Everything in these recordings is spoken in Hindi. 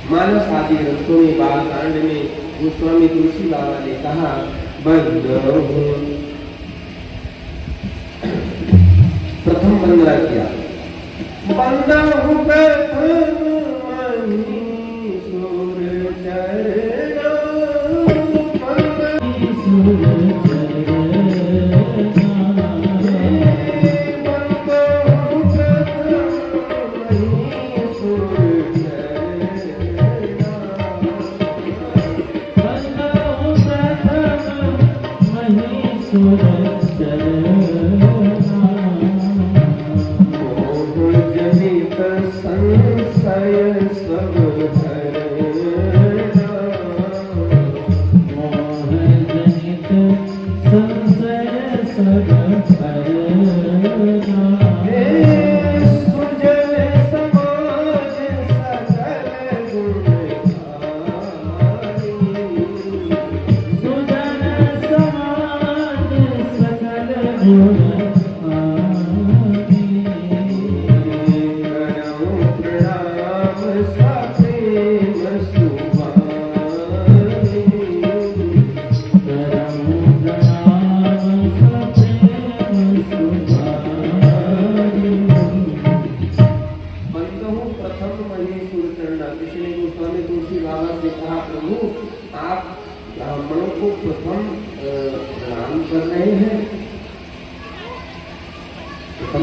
मानस आदि ग्रंथों में बालकांड में गोस्वामी तुलसी बाबा ने कहा प्रथम वंदना किया, वंदना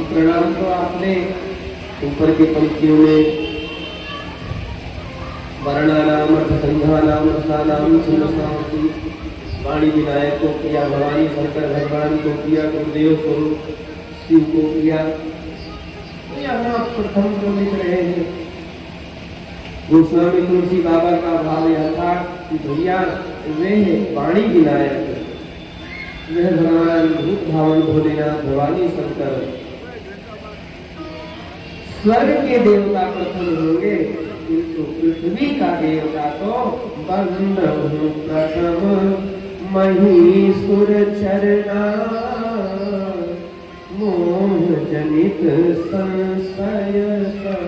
प्रणाम तो आपने ऊपर की पंक्तियों में वर्णानाम अर्थसंघानाम रसानाम छंदसामति वाणी विनायक को किया, भवानी शंकर भगवान को किया, गुरुदेव स्वरूप शिव को किया। तो यहाँ प्रथम जो लिख रहे हैं गोस्वामी तुलसी बाबा का भाव यह था कि भैया वे वाणी विनायक, वह भगवान भूत भावन भोलेनाथ भवानी शंकर स्वर्ग के देवता प्रथम होंगे, किंतु पृथ्वी का देवता तो बंधु प्रथम महीसुर चरना मोह जनित संशय सब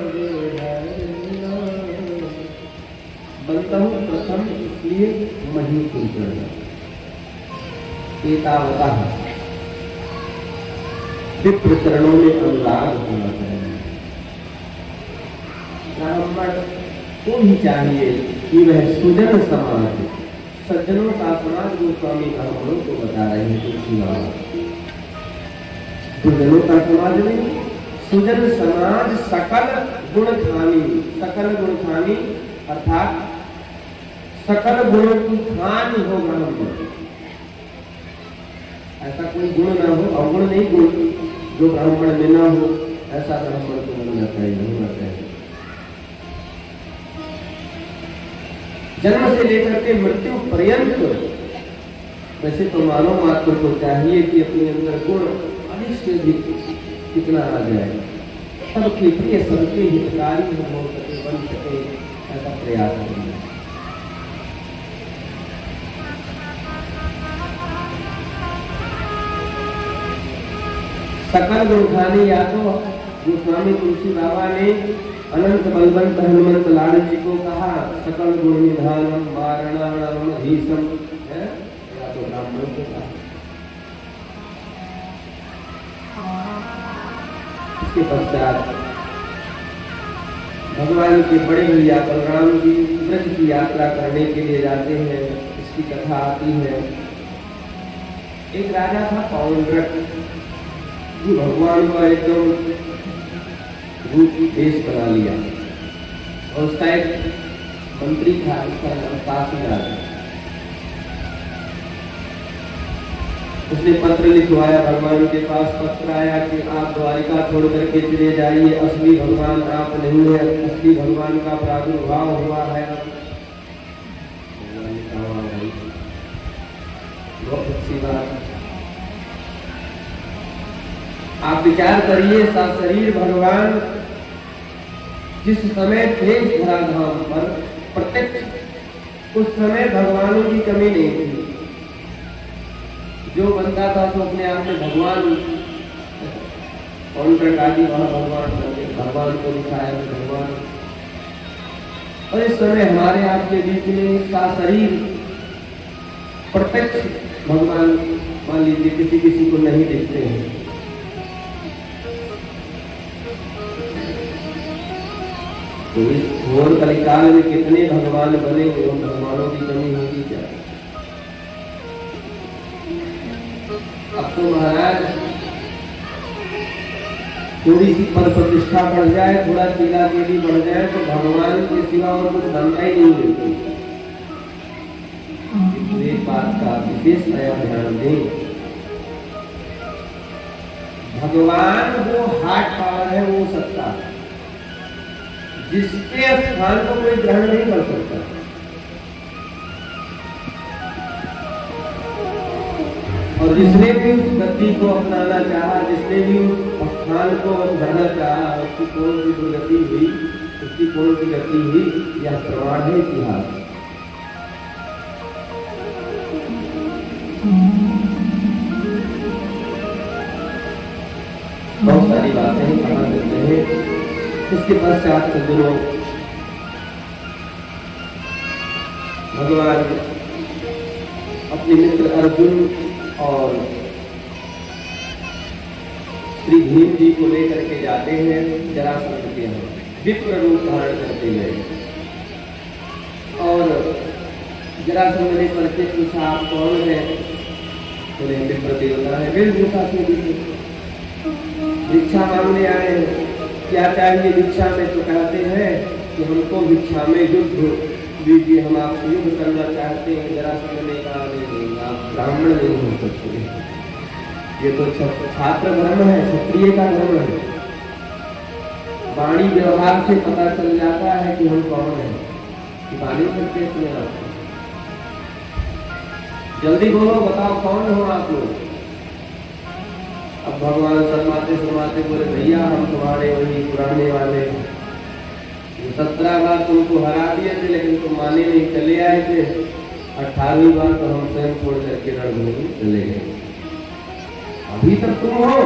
हरना। बंधु प्रथम इसलिए महीसुर चरना एतावता विप्र चरणों में अनुराग होना चाहिए। ब्राह्मण को ही चाहिए कि वह सुजन समाज, सज्जनों का समाज गोस्वामी ब्राह्मणों को बता रहे हैं तुलसी बाबा। सुजनों का समाज नहीं, सुजन समाज सकल गुण खानी, सकल गुण खानी अर्थात सकल गुणों की खान हो ब्राह्मण। ऐसा कोई गुण ना हो, अवगुण नहीं गुण जो ब्राह्मण में ना हो, ऐसा ब्राह्मण को होना चाहिए। जन्म से लेकर के मृत्यु पर्यंत वैसे तो मानव मात्र को चाहिए कि अपने अंदर गुण अधिक से अधिक कितना आ जाए, सबके प्रिय सबके हितकारी हो सके, बन सके, ऐसा प्रयास करना। सकल गुण खाने या तो गोस्वामी तुलसी बाबा ने अनंत बलवंत हनुमंत लाल जी को कहा सकल गुण निधानम वारणाणम धीशम है, या तो ब्राह्मण को कहा। इसके पश्चात भगवान के बड़े भैया बलराम जी ब्रज की यात्रा करने के लिए जाते हैं। इसकी कथा आती है। एक राजा था पौंड्रक, जो भगवान का एकदम रूप देश बना लिया, और उसका एक मंत्री था, उसका नाम काशी राजा। उसने पत्र लिखवाया भगवान के पास। पत्र आया कि आप द्वारिका छोड़ करके चले जाइए, असली भगवान आप नहीं है, असली भगवान का प्रादुर्भाव हुआ है। बहुत अच्छी बात। आप विचार करिए, सशरीर भगवान जिस समय थे धरा धाम पर प्रत्यक्ष, उस समय भगवानों की कमी नहीं थी। जो बनता था तो अपने आप में भगवान, कौन प्रकार की वहां भगवान को दिखाया, भगवान और इस समय हमारे आपके बीच में का शरीर प्रत्यक्ष भगवान मान लीजिए किसी किसी को नहीं दिखते हैं, तो इस घोर कलिकाल में कितने भगवान बने, उन भगवानों की कमी होगी क्या? अब तो महाराज थोड़ी सी पद प्रतिष्ठा बढ़ जाए, थोड़ा चीला चीली बढ़ जाए तो भगवान के सिवा और कुछ बनता ही नहीं मिलती। एक बात का विशेष नया ध्यान दें, भगवान वो हार्ट पावर है, वो सत्ता है जिसके स्थान को कोई ग्रहण नहीं कर सकता। और जिसने भी उस गति को अपनाना चाहा, जिसने भी उस स्थान को बढ़ना चाहा, उसकी कौन सी दुर्गति हुई, उसकी कौन सी गति हुई, यह प्रमाण है इतिहास। बहुत सारी बातें कहा करते हैं। इसके पश्चात सज्जनों भगवान अपने मित्र अर्जुन और श्री भीम जी को लेकर के जाते हैं जरासंध के यहाँ, विप्र रूप धारण करते हैं। और जरासंध ने परिचय पूछा, आप कौन है? बोले विप्र देवता है। वेशभूषा से भिक्षा मांगने आए हैं, क्या चाहिए भिक्षा में? तो कहते हैं कि हमको भिक्षा में युद्ध दीजिए, हम आपसे युद्ध करना चाहते हैं। जरासंध ने कहा नहीं, आप ब्राह्मण नहीं हो सकते, ये तो छात्र धर्म है, क्षत्रिय का धर्म है। वाणी व्यवहार से पता चल जाता है कि हम कौन हैं, कि वाणी करके अपने आप। जल्दी बोलो, बताओ कौन हो आप लोग? अब भगवान शर्माते शर्माते बोले, भैया हम तुम्हारे वही पुराने वाले 17 बार तुमको हरा दिए थे, लेकिन तुम माने नहीं, चले आए थे। 18वीं बार तो हम स्वयं छोड़ करके रणभूमि चले गए। अभी तक तुम हो,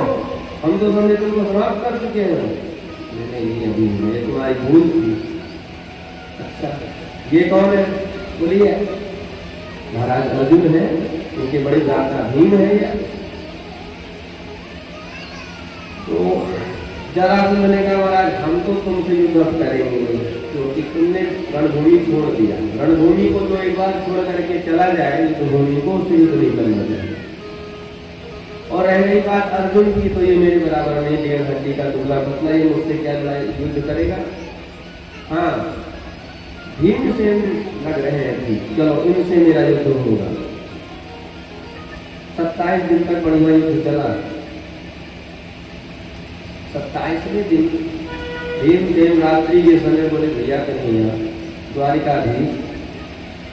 हम तो समझे तुमको समाप्त कर चुके हैं। नहीं, अभी ये तुम्हारी भूल थी। अच्छा, ये कौन है? बोलिए। महाराज अर्जुन है, उनके बड़े भ्राता भीम है। तो जरासंध ने कहा, महाराज हम तो तुमसे युद्ध करेंगे, क्योंकि तुमने रणभूमि छोड़ दिया। रणभूमि को तो एक बार छोड़ करके चला जाए, रणभूमि को उससे युद्ध नहीं करना चाहिए। और रह गई बात अर्जुन की, तो ये मेरे बराबर नहीं, 1.5 घंटे का दुबला पतला, ये मुझसे क्या युद्ध करेगा? हाँ, भीम से लग रहे हैं, चलो इनसे मेरा युद्ध होगा। 27 दिन तक बढ़िया युद्ध चला। 27वें दिन भीमसेन रात्रि के समय बोले, भैया कन्हैया द्वारिकाधीश,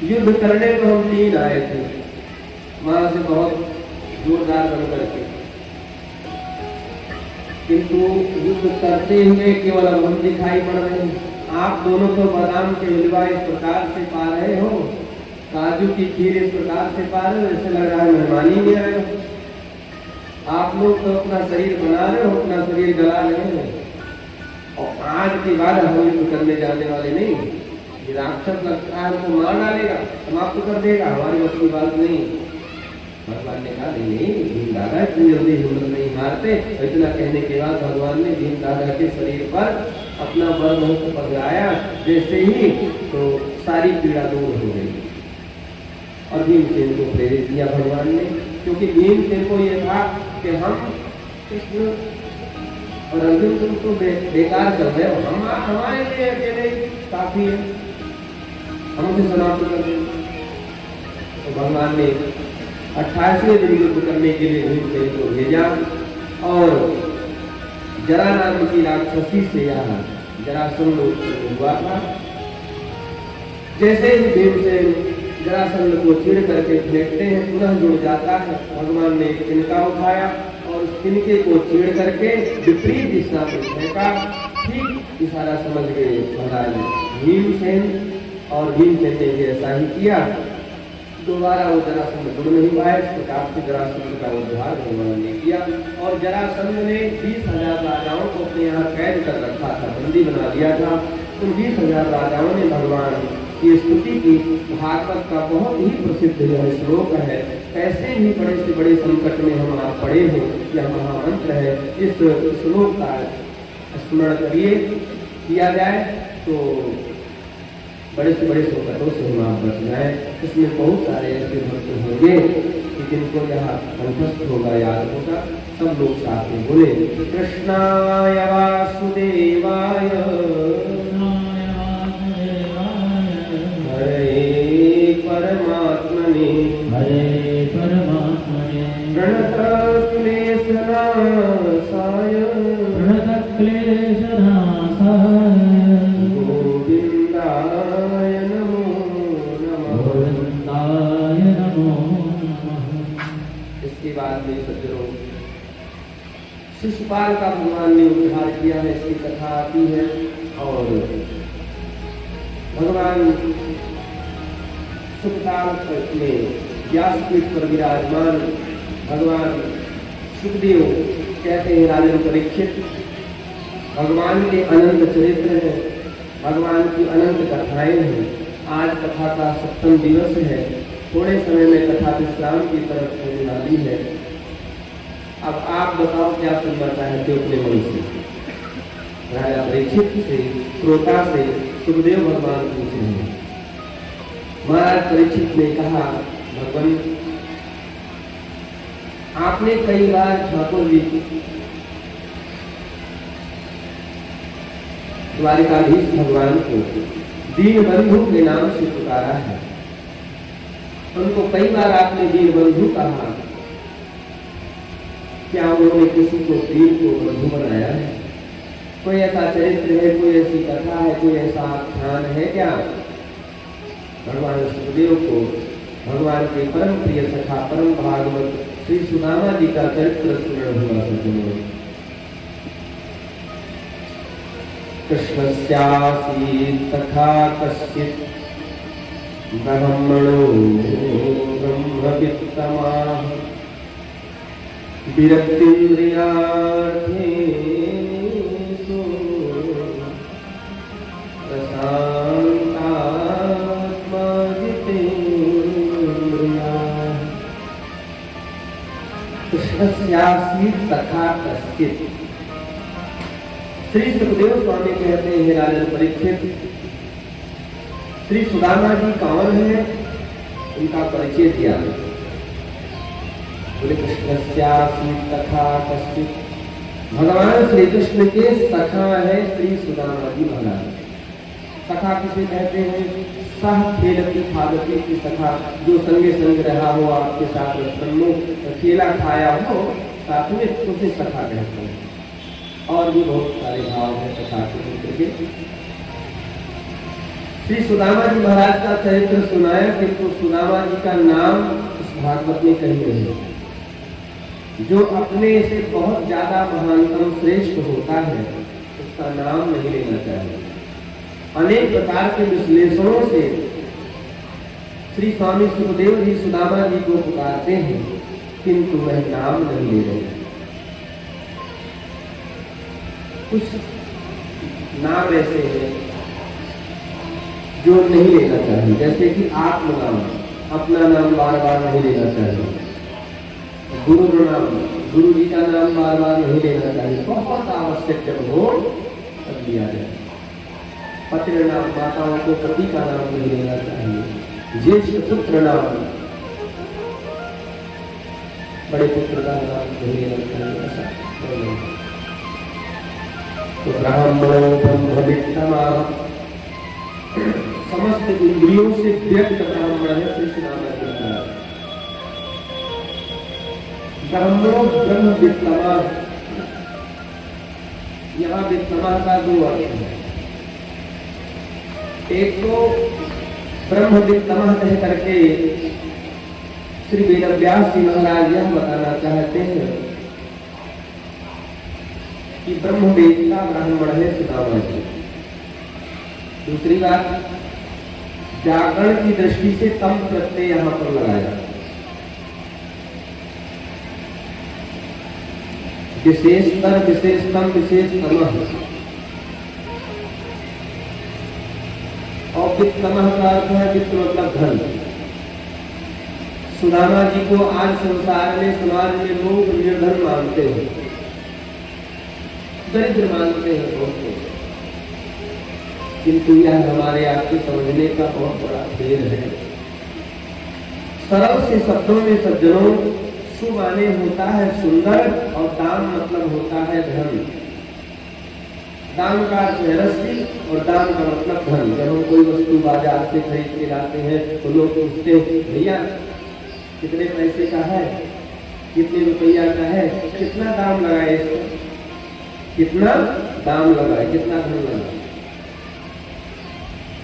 युद्ध करने को हम 3 आए थे, वहां से बहुत जोरदार बन करके, किंतु युद्ध करते हुए केवल हम दिखाई पड़ रहे हैं। आप दोनों तो बादाम के हलवा इस प्रकार से पा रहे हो, काजू की खीर इस प्रकार से पा रहे हो, ऐसे लग रहा है मेहमानी में आए हो। आप लोग तो अपना शरीर बना रहे हो, अपना शरीर गला रहे हो। और आज के बाद हम युद्ध करने जाने वाले नहीं। ये राक्षस लगता है हमको मार डालेगा, समाप्त कर देगा, हमारी बस की बात नहीं। भगवान ने कहा नहीं, भीम दादा इतनी जल्दी हिम्मत नहीं मारते। इतना कहने के बाद भगवान ने भीम दादा के शरीर पर अपना बरमहस्त पधराया, जैसे ही तो सारी पीड़ा दूर हो गई। और भीमसेन को प्रेरित किया भगवान ने, क्योंकि भीमसेन को यह था कि हम कृष्ण और अर्जुन तुमको बेकार कर रहे हो, हम हमारे लिए अकेले काफी है, हम उसे समाप्त कर देंगे। तो भगवान ने 28वें दिन युद्ध करने के लिए भीमसेन को भेजा। और जरा नाम की राक्षसी से यहाँ जरासंध हुआ था। जैसे ही भीमसेन जरासंध को चिढ़ करके फेंकते हैं, पुनः जुड़ जाता है। भगवान ने तिनका उठाया और उस तिनके को छेड़ करके विपरीत दिशा में फेंका। ठीक इशारा समझ गए महाराज भीमसेन, और भीमसेन ने भी ऐसा ही किया। दोबारा वो जरासंध जुड़ नहीं पाए, इस प्रकार से जरासंध का उद्धार भगवान ने किया। और जरासंध ने 20,000 राजाओं को अपने यहाँ कैद कर रखा था, बंदी बना दिया था। उन 20,000 राजाओं ने भगवान की स्तुति की। भागवत का बहुत ही प्रसिद्ध यह श्लोक है। कैसे भी बड़े से बड़े संकट में हम आप पड़े हो, यह महामंत्र है। इस श्लोक का स्मरण करिए, किया जाए तो बड़े से बड़े संकटों से हम आप बच जाए। इसमें बहुत सारे ऐसे भक्त होंगे कि जिनको यह कंठस्थ होगा, याद होगा। सब लोग साथ में बोले, कृष्णाय वासुदेवाय हरे परमात्मने प्रणत क्लेशनाशाय गोविंदाय नमो नमः। इसके बाद में सज्जनों, शिशुपाल का भगवान ने उद्धार किया है, इसकी कथा आती है। और भगवान सुखकाल में व्यासपीठ पर विराजमान भगवान सुखदेव कहते हैं, राजन परीक्षित, भगवान के अनंत चरित्र हैं, भगवान की अनंत कथाएं हैं। आज कथा का 7वां दिवस है। थोड़े समय में कथा विश्राम की तरफ होने वाली है। अब आप बताओ क्या सुनना चाहते हो अपने मन से। राजा परीक्षित से, श्रोता से सुखदेव भगवान पूछ रहे हैं। महाराज परीक्षित ने कहा, भगवान आपने कई बार ठाकुर जी द्वारिकाधीश भगवान को दीन बंधु के नाम से पुकारा है। उनको कई बार आपने दीन बंधु कहा। क्या उन्होंने किसी को दीन को बंधु बनाया है? कोई ऐसा चरित्र है, कोई ऐसी कथा है, कोई ऐसा आख्यान है क्या? भगवान सुखदेव को भगवान के परम प्रिय सखा परम भागवत श्री सुदामा जी का चरित्र स्मरण हुआ। सज्जनों, कृष्णस्यासीत् सखा कश्चित् ब्रह्मणो ब्रह्मवित्तमाः विरक्तिन्द्रियार्थेषु प्रशान्तात्मा जितेन्द्रियः। कृष्णस्यासीत् सखा कश्चित्। श्री सुखदेव स्वामी कहते हैं, राजन परीक्षित, श्री सुदामा जी कौन है, उनका परिचय दिया। बोले, कृष्णस्यासीत् सखा कश्चित्, भगवान श्री कृष्ण के सखा है श्री सुदामा जी महाराज। सखा किसे कहते हैं? सह खेलती खादती की सखा, जो संगे संग रहा हो, आपके साथ रचन में खेला खाया हो साथ में, उसे सखा कहते हैं। और भी बहुत सारे भाव है सखा के मित्र के। श्री सुदामा जी महाराज का चरित्र सुनाया, किंतु सुदामा जी का नाम इस भागवत में कहीं नहीं। जो अपने से बहुत ज्यादा महानतम श्रेष्ठ होता है, उसका नाम नहीं लेना चाहिए। अनेक प्रकार के विश्लेषणों से श्री स्वामी सुखदेव जी सुदामा जी को पुकारते हैं, किंतु वह नाम नहीं ले रहे। कुछ नाम ऐसे हैं जो नहीं लेना चाहिए, जैसे कि आत्म नाम, अपना नाम बार बार नहीं लेना चाहिए। गुरु नाम, गुरु जी का नाम बार बार नहीं लेना चाहिए, बहुत आवश्यक जब हो तब लिया जाए। पत्र नाम, माताओं को पति का नाम नहीं लेना चाहिए। ज्येष्ठ पुत्र नाम, बड़े पुत्र का नाम नहीं लेना चाहिए। ऐसा तो ब्राह्मणो ब्रह्मवित्तमाः, समस्त इंद्रियों से व्यक्त ब्राह्मण है श्री सुदामा जी महाराज। ब्राह्मणो ब्रह्मवित्तमाः, यहाँ वित्तमाः का दो अर्थ है। एक तो ब्रह्मवित्तमाः कह करके श्री वेदव्यास जी महाराज यह बताना चाहते हैं कि ब्रह्मवेत्ता ब्राह्मण है सुदामा जी। दूसरी बात, व्याकरण की दृष्टि से तम प्रत्यय यहां पर लगाया। विशेषतर, विशेषतम, विशेषतम, वित्तमः का अर्थ है वित्त मतलब धन। सुदामा जी को आज संसार में समाज में लोग निर्धन मानते हैं, दरिद्र मानते हैं बहुत लोग, किंतु यह हमारे आपके समझने का बहुत बड़ा खेल है। सरल से शब्दों में सज्जनों, सु माने होता है सुंदर और दाम मतलब होता है धन। दाम का अर्थ है रस्सी और दाम का मतलब धन। जब हम कोई वस्तु बाजार से खरीद के लाते हैं तो लोग पूछते हैं भैया कितने पैसे का है, कितने रुपया का है, कितना दाम लगाए इसको, कितना दाम लगाए, कितना धन लगाए।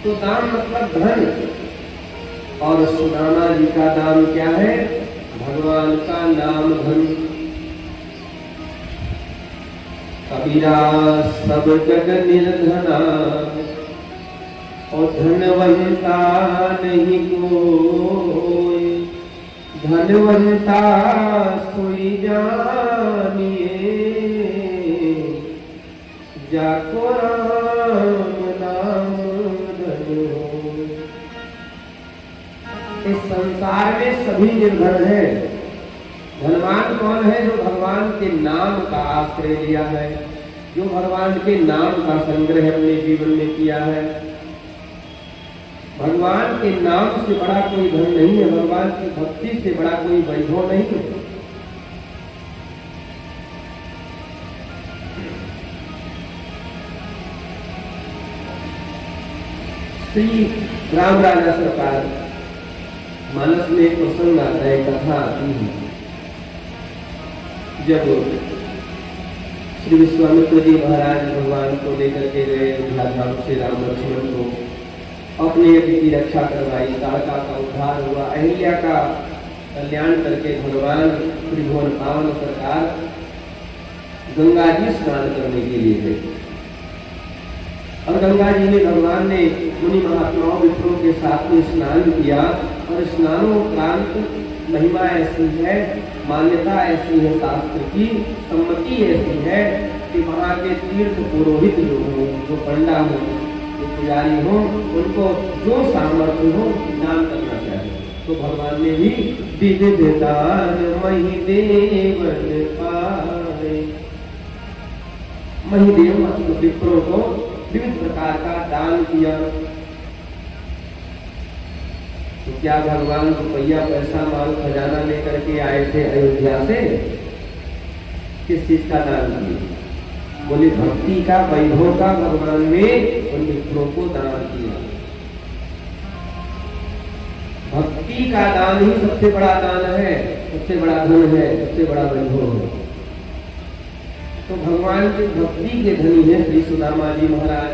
तो दाम मतलब धन, और सुदामा जी का दाम क्या है? भगवान का नाम धन। कबीरा सब जग निर्धना और धनवंता नहीं कोई, धनवंता सोई जानिए जाको राम नाम धन हो। इस संसार में सभी निर्धन है। धनवान कौन है? जो भगवान के नाम का आश्रय लिया है, जो भगवान के नाम का संग्रह अपने जीवन में किया है। भगवान के नाम से बड़ा कोई धन नहीं है, भगवान की भक्ति से बड़ा कोई वैभव नहीं है। श्री राम राजा सरकार मानस में एक प्रसंग आता है, कथा आती है। जब श्री विश्वामित्र जी महाराज भगवान को लेकर के गए अयोध्या से, राम लक्ष्मण को अपने यज्ञ की रक्षा करवाई, ताड़का का उद्धार हुआ, अहिल्या का कल्याण करके भगवान त्रिभुवन पावन सरकार गंगा जी स्नान करने के लिए गए। और गंगा जी में भगवान ने मुनि महात्माओं विप्रों के साथ में स्नान किया। और स्नानोपरांत महिमा ऐसी है, मान्यता ऐसी है, शास्त्र की सम्मति ऐसी है कि वहाँ के तीर्थ पुरोहित जो हो, जो पंडा हो, जो पुजारी हो, उनको जो सामर्थ्य हो दान करना चाहिए। तो भगवान ने भी विविध दान महिदेवन पाए। महिदेव मतलब विप्रों को विविध प्रकार का दान किया। तो क्या भगवान रुपया पैसा माल खजाना लेकर के आए थे अयोध्या से? किस चीज का दान किया? बोले भक्ति का, वैभव का भगवान ने उन विप्रों को दान किया। भक्ति का दान ही सबसे बड़ा दान है, सबसे बड़ा धन है, सबसे बड़ा वैभव है। तो भगवान की भक्ति के धनी है श्री सुदामा जी महाराज।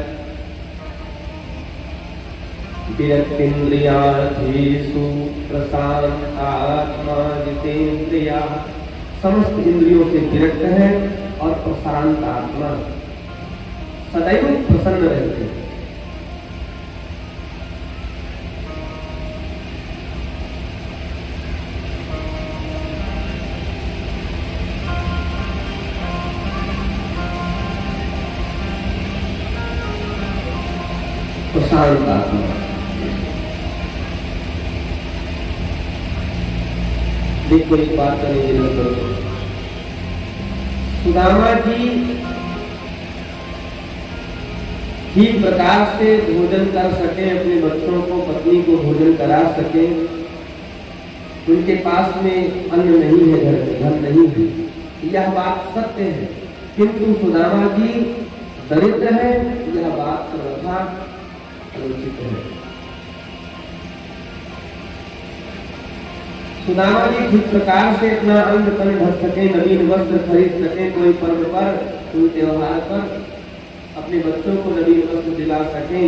विरक्तिन्द्रियार्थेषु प्रशांतात्मा जितेन्द्रिया, समस्त इंद्रियों से विरक्त है और प्रशांत आत्मा, सदैव प्रसन्न रहते हैं। प्रशांत आत्मा। देखो एक बात करने की जरूरत है। सुदामा जी ठीक प्रकार से भोजन कर सके, अपने बच्चों को, पत्नी को भोजन करा सके। उनके पास में अन्न नहीं है, घर में धन नहीं है, यह बात सत्य है। किंतु सुदामा जी दरिद्र है, यह बात सर्वथा अनुचित है। सुदामा जी ठीक प्रकार से अपना अंग तन ढक सके, नवीन वस्त्र खरीद सके, कोई पर्व पर, कोई त्योहार पर अपने बच्चों को नवीन वस्त्र दिला सके,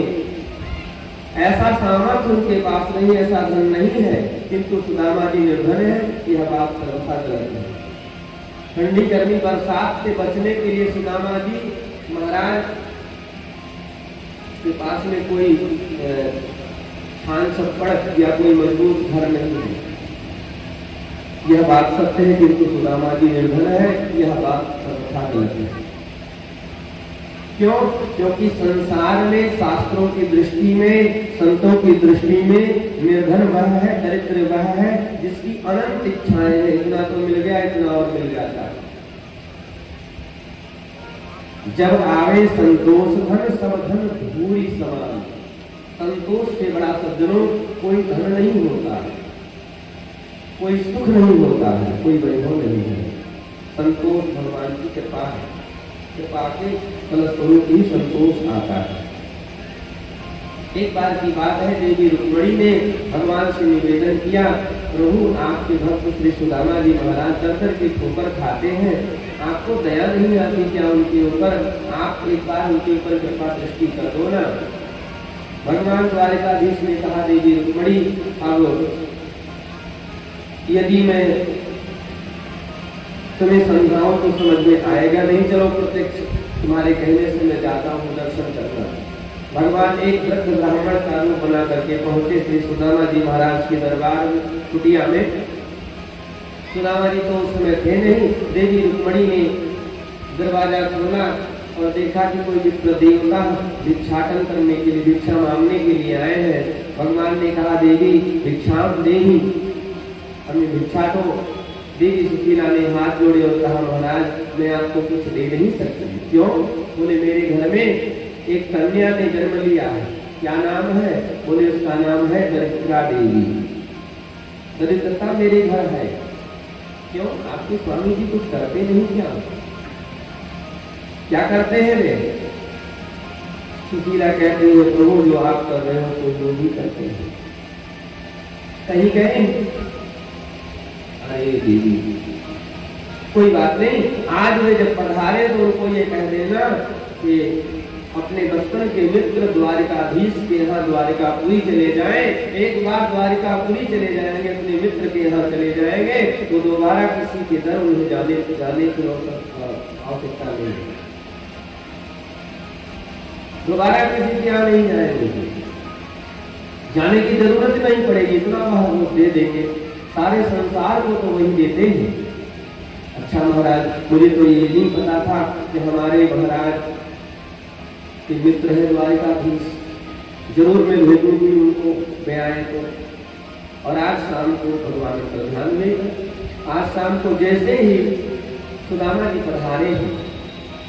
ऐसा सामर्थ्य उनके पास नहीं, ऐसा धन नहीं है। किंतु सुदामा जी निर्धन है, यह बात सर्वथा गलत है। ठंडी गर्मी बरसात से बचने के लिए सुदामा जी महाराज के पास में कोई खान छप्पड़ या कोई मजबूत घर नहीं है, यह बात सत्य है। किंतु सुदामा जी निर्धन है, यह बात सर्वथा गलत है। क्यों? क्योंकि संसार में शास्त्रों की दृष्टि में, संतों की दृष्टि में निर्धन वह है, दरिद्र वह है जिसकी अनंत इच्छाएं हैं। इतना तो मिल गया, इतना और मिल जाता है। जब आवे संतोष धन सब धन भूरी समान। संतोष से बड़ा सज्जनों कोई धन नहीं होता है, कोई सुख नहीं होता है, कोई वैभव नहीं है। संतोष भगवान की कृपा है, कृपा के फलस्वरूप ही संतोष आता है। एक बार की बात है, देवी रुक्मिणी ने भगवान से निवेदन किया, प्रभु आपके भक्त श्री सुदामा जी महाराज दर के ठोकर खाते हैं, आपको दया नहीं आती क्या उनके ऊपर? आप एक बार उनके ऊपर कृपा दृष्टि कर दो ना। भगवान द्वारिकाधीश ने कहा, देवी रुक्मिणी अब यदि मैं तुम्हें समझाऊं तो समझ में आएगा नहीं, चलो प्रत्यक्ष तुम्हारे कहने से मैं जाता हूँ दर्शन करना। भगवान एक वृद्ध ब्राह्मण का रूप बना करके पहुंचे श्री सुदामा जी महाराज के दरबार कुटिया में। सुदामा जी तो उस समय थे नहीं। देवी रुक्मिणी ने दरवाजा खोला और देखा कि कोई विप्र देवता भिक्षाटन करने के लिए, भिक्षा मांगने के लिए आए हैं। भगवान ने कहा, देवी भिक्षा देही, हमें भिक्षा दो। देवी सुशीला ने हाथ जोड़े और कहा, महाराज मैं आपको कुछ दे नहीं सकती। क्यों? बोले मेरे घर में एक कन्या ने जन्म लिया है। क्या नाम है? बोले उसका नाम है दरिद्रा देवी। दरिद्रता मेरे घर है। क्यों? आपके स्वामी जी कुछ करते नहीं क्या? क्या करते हैं वे? सुशीला कहते हैं, प्रभु जो आप कर रहे हो तो जो भी करते हैं। कहीं गए? अरे देवी कोई बात नहीं, आज वे जब पधारे तो उनको ये कह देना कि अपने बचपन के मित्र द्वारिकाधीश के यहाँ द्वारिकापुरी चले जाएं। एक बार द्वारिकापुरी चले जाएंगे, अपने मित्र के यहाँ चले जाएंगे तो दोबारा किसी के दर उन्हें जाने की आवश्यकता नहीं है। दोबारा किसी के यहाँ नहीं जाएंगे, जाने की जरूरत नहीं पड़ेगी। इतना वह दे देंगे, सारे संसार को तो वही देते हैं। अच्छा महाराज, मुझे तो ये नहीं पता था कि हमारे महाराज के मित्र है द्वारिकाधीश, जरूर मैं भेजूंगी उनको, वे आए तो। और आज शाम को भगवान का ध्यान देगा। आज शाम को जैसे ही सुदामा जी पधारे हैं,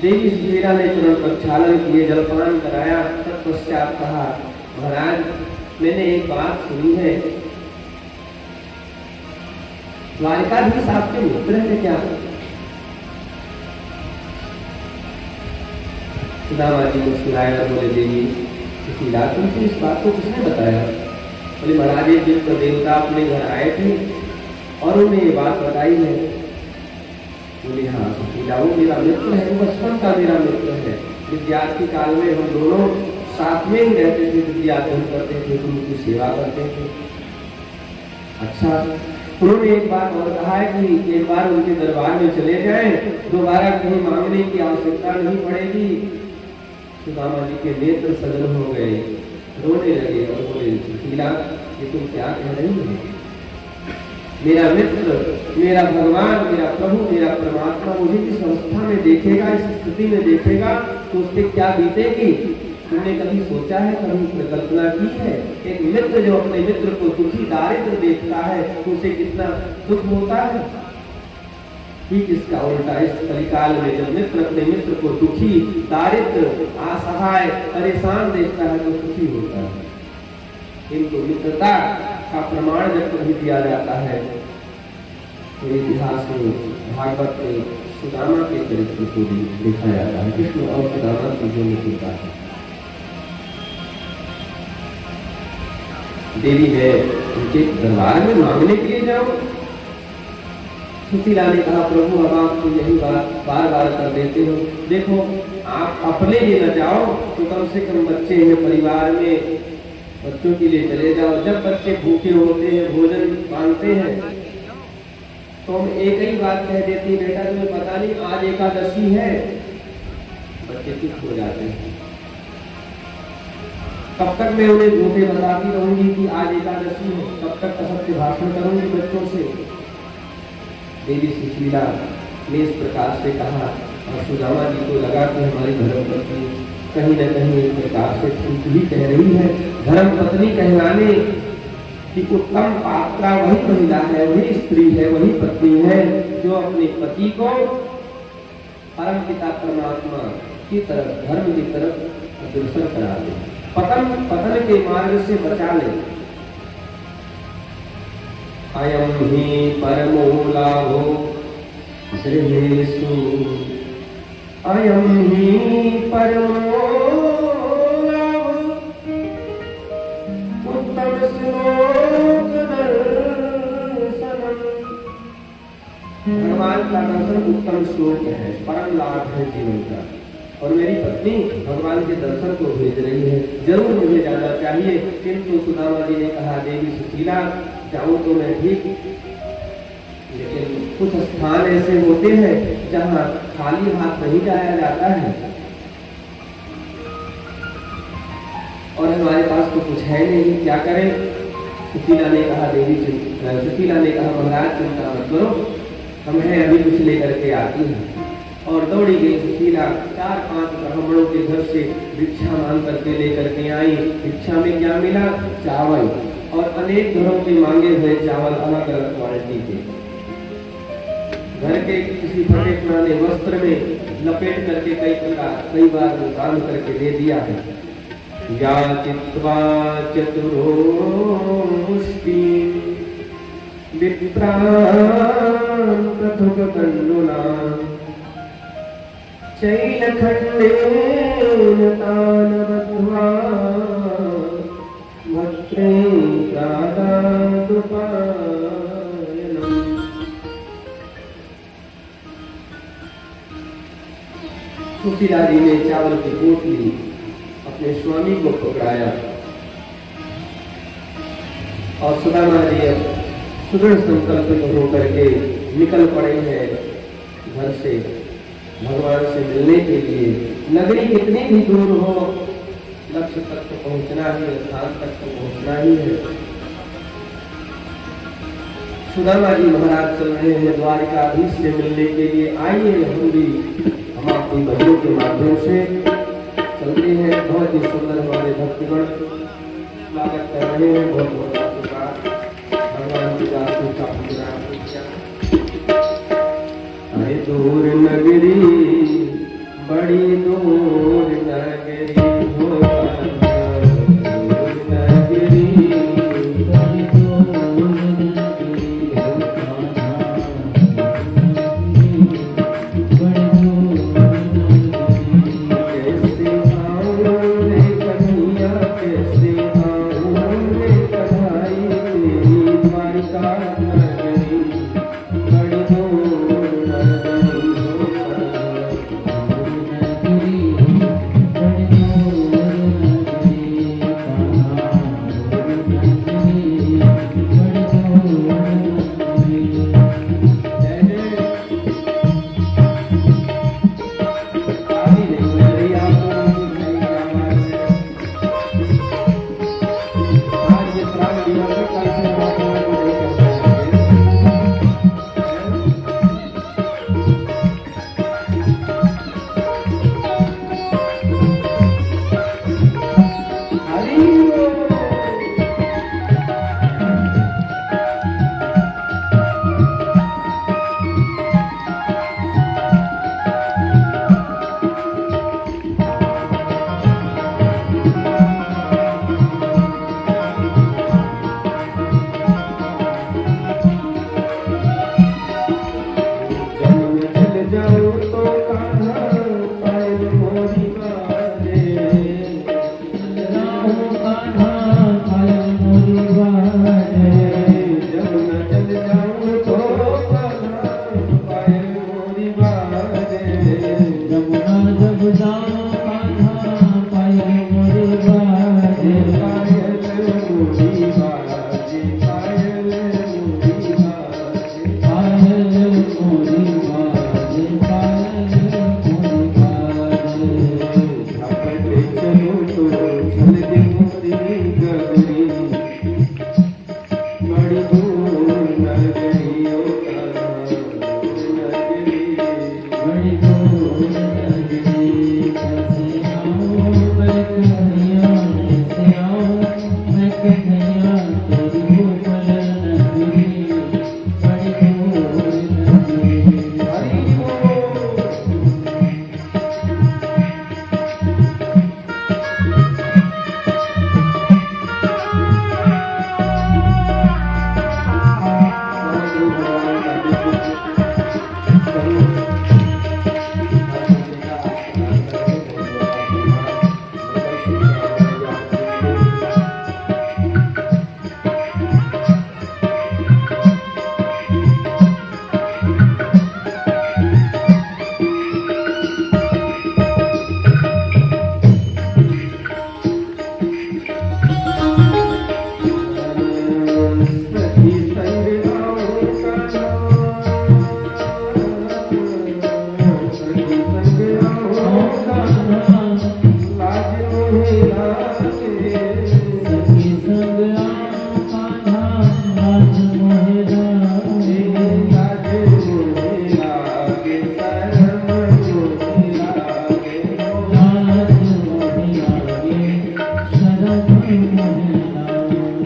देवी सुशीला ने तुरंत प्रक्षालन किए, जलपान कराया। तत्पश्चात कहा, महाराज मैंने एक बात सुनी है, द्वारिकाधीश आपके मित्र है क्या? सुदामा जी मुस्कुराए और बोले, देवी सुशीला तुमसे इस बात को किसने बताया? बोले महाराज एक दिन देवता अपने घर आए थे और उन्हें ये बात बताई है। बोले हाँ सुशीला, वो मेरा मित्र है, वो बचपन का मेरा मित्र है। विद्यार्थी काल में हम दोनों साथ में ही रहते थे, विद्या अध्ययन करते थे, गुरु की सेवा करते थे। अच्छा, उन्होंने एक बात और कहा है कि एक बार उनके दरबार में चले जाएं, दोबारा कहीं मांगने की आवश्यकता नहीं पड़ेगी। सुदामा जी के नेत्र सजल हो गए, रोने लगे और बोले, सुशीला ये तुम क्या कह रही हो? मेरा मित्र, मेरा भगवान, मेरा प्रभु, मेरा परमात्मा मुझे इस अवस्था में देखेगा, इस स्थिति में देखेगा तो उससे क्या बीतेगी? तुमने कभी सोचा है, कभी कल्पना की है? एक मित्र जो अपने मित्र को दुखी दारिद्र देखता है तो उसे कितना दुख होता है। ठीक इसका उल्टा, इस कलिकाल में जब मित्र अपने मित्र को दुखी दारिद्र असहाय परेशान देखता है तो सुखी होता है। इनको मित्रता का प्रमाण जब कभी दिया जाता है तो इतिहास में भागवत में सुदामा के चरित्र को भी देखा जाता है। कृष्ण और सुदामा की जो मित्रता है। देवी है उनके दरबार में मांगने के लिए जाओ। सुशीला ने कहा, प्रभु अब आप तो यही बात बार बार कर देते हो। देखो आप अपने लिए न जाओ तो कम से कम बच्चे हैं परिवार में, बच्चों के लिए चले जाओ। जब बच्चे भूखे होते हैं, भोजन मांगते हैं तो हम एक ही बात कह देते हैं, बेटा तुम्हें पता नहीं आज एकादशी है। बच्चे चुप हो जाते हैं। तब तक मैं उन्हें झूठे बताती रहूंगी कि आज एकादशी है, तब तक असत्य भाषण करूंगी बच्चों से। देवी सुशीला ने इस प्रकार से कहा, और सुदामा जी को लगा कि हमारी धर्मपत्नी कहीं न कहीं एक प्रकार से ठीक ही कह रही है। धर्मपत्नी कहलाने की उत्तम पात्रा वही महिला है, वही स्त्री है, वही पत्नी है जो अपने पति को परम पिता परमात्मा की तरफ, धर्म की तरफ अग्रसर करा दे, पतन के मार्ग से बचा ले। अयम ही परमो लाभो गृहेषु, अयम ही परमो लाभो उत्तम श्लोक दर्शनम। भगवान का दर्शन उत्तम श्लोक है, परम लाभ है जीवन का। और मेरी पत्नी भगवान के दर्शन को भेज रही है, जरूर मुझे जाना चाहिए। किंतु सुदामा जी ने कहा, देवी सुशीला जाऊं तो मैं ठीक, लेकिन कुछ स्थान ऐसे होते हैं जहाँ खाली हाथ नहीं जाया जाता है और हमारे पास तो कुछ है नहीं, क्या करें। सुशीला ने कहा, सुशीला ने कहा, महाराज चिंता मत करो, हम हैं अभी कुछ लेकर के आती हैं। और दौड़ी गई सुशीला, 4-5 ब्राह्मणों के घर से भिक्षा मांग करके लेकर के आई। भिक्षा में क्या मिला? चावल, और अनेक घरों के मांगे हुए चावल अलग अलग क्वालिटी के। घर के किसी फटे पुराने वस्त्र में लपेट करके कई बार बांध करके दे दिया है। या चित्वा चतुरो मुष्टिं विप्रान् पथुकदण्डुनां चैलखण्डेन तान् बद्ध्वा भद्रे प्रादादुपायनम्। सुशीला जी ने चावल की पोटली अपने स्वामी को पकड़ाया और सुदामा जी सुदृढ़ संकल्पित होकर के निकल पड़े हैं घर से भगवान से मिलने के लिए। नगरी कितनी भी दूर हो, लक्ष्य तक तो पहुंचना ही है, स्थान तक तो पहुंचना ही है। सुदामा जी महाराज चल रहे हैं द्वारिकाधीश से मिलने के लिए। आइए हम भी, हम अपनी भजनों के माध्यम से चलते हैं। बहुत ही सुंदर हमारे भक्तगण स्वागत कर रहे हैं। बहुत बहुत आशीर्वाद भगवान की दासों का पूरा। अरे दूर नगरी, बड़ी दूर नगरी हो, दूर नगरी, बड़ी दूर नगरी हो, कैसे आऊं रे कन्हैया, कैसे आऊं रे कन्हैया, तेरी द्वारिका नगरी बड़ी दूर नगरी हो।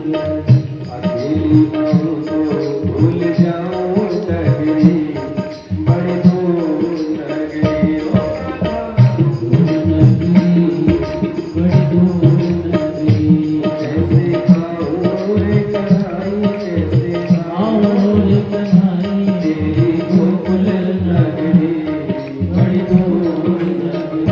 अकेली आऊं तो भूल जाऊं नगरी, बड़ी दूर नगरी, बड़ी दूर नगरी। कैसे आऊं रे कन्हई, कैसे आऊं रे कन्हई, तेरी गोकुल नगरी, बड़ी दूर नगरी।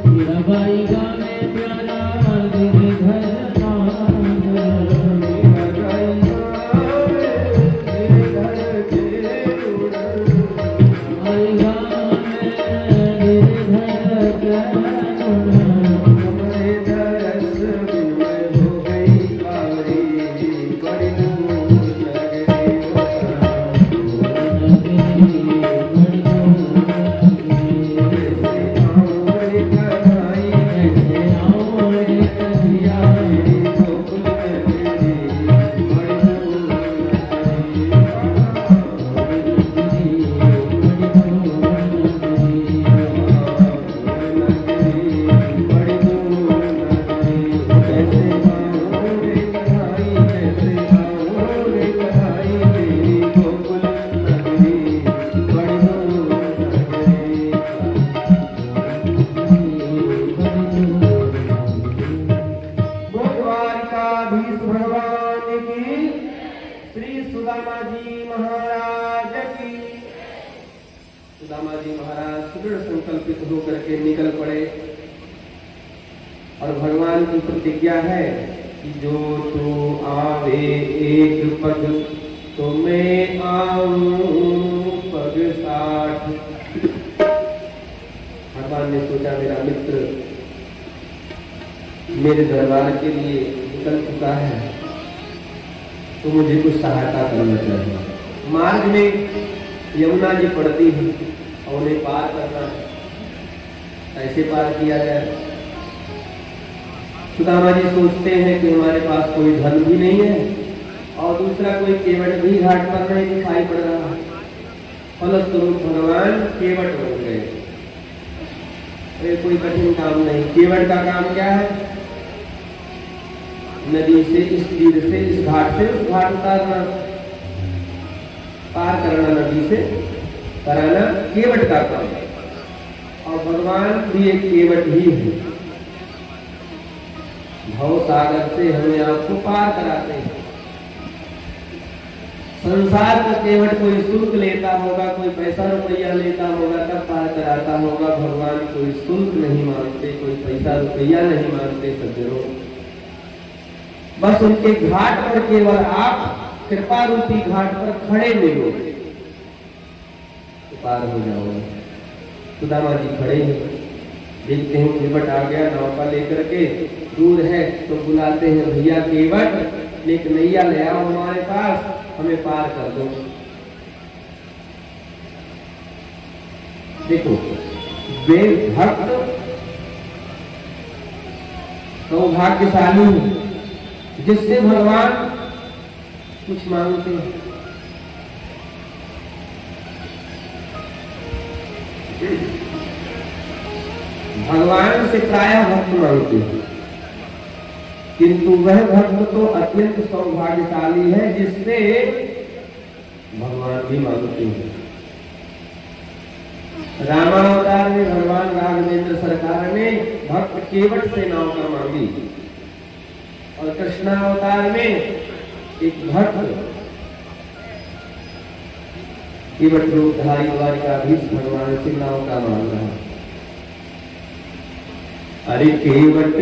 मीराबाई गावे प्यारा गिरधर नागर। मीराबाई गावे गिरधर नागर। सुदामा जी महाराज सुदृढ़ संकल्पित होकर के निकल पड़े और भगवान की प्रतिज्ञा है कि जो तू आवे एक पग तो मैं आऊं पग 60। भगवान ने सोचा मेरा मित्र मेरे दरबार के लिए निकल चुका है तो मुझे कुछ सहायता करना चाहिए। मार्ग में यमुना जी पड़ती है और उन्हें पार करना है, कैसे पार किया जाए। सुदामा जी सोचते हैं कि हमारे पास कोई धन भी नहीं है और दूसरा कोई केवट भी घाट पर नहीं दिखाई पड़ रहा है। फलस्वरूप भगवान केवट बन गए। अरे कोई कठिन काम नहीं, केवट का काम क्या है? नदी से इस तीर से इस घाट से उस घाट उतारना, पार करना, नदी से कराना केवट का काम है। और भगवान भी एक केवट ही है, भव सागर से हमें आपको पार कराते हैं। संसार का केवट कोई शुल्क लेता होगा, कोई पैसा रुपया लेता होगा तब पार कराता होगा। भगवान कोई शुल्क नहीं मांगते, कोई पैसा रुपया नहीं मांगते। सज्जनों, बस उनके घाट पर केवल आप कृपा रूपी घाट पर खड़े मिलो तो पार हो जाओगे। सुदामा जी खड़े हैं, देखते हैं केवट आ गया नौका लेकर के, दूर है तो बुलाते हैं, भैया केवट एक नैया ले आओ हमारे पास, हमें पार कर दो। देखो वे भक्त सौभाग्यशाली जिससे भगवान कुछ मांगते हैं। भगवान से प्रायः भक्त मांगते हैं, किंतु वह भक्त तो अत्यंत सौभाग्यशाली है जिससे भगवान भी मांगते हैं। रामावतार में भगवान राघवेंद्र सरकार ने भक्त केवट से नौका मांगी और कृष्णावतार में एक भक्त केवट रूपधारी द्वारिकाधीश भगवान से नाव का मान रहा। अरे केवट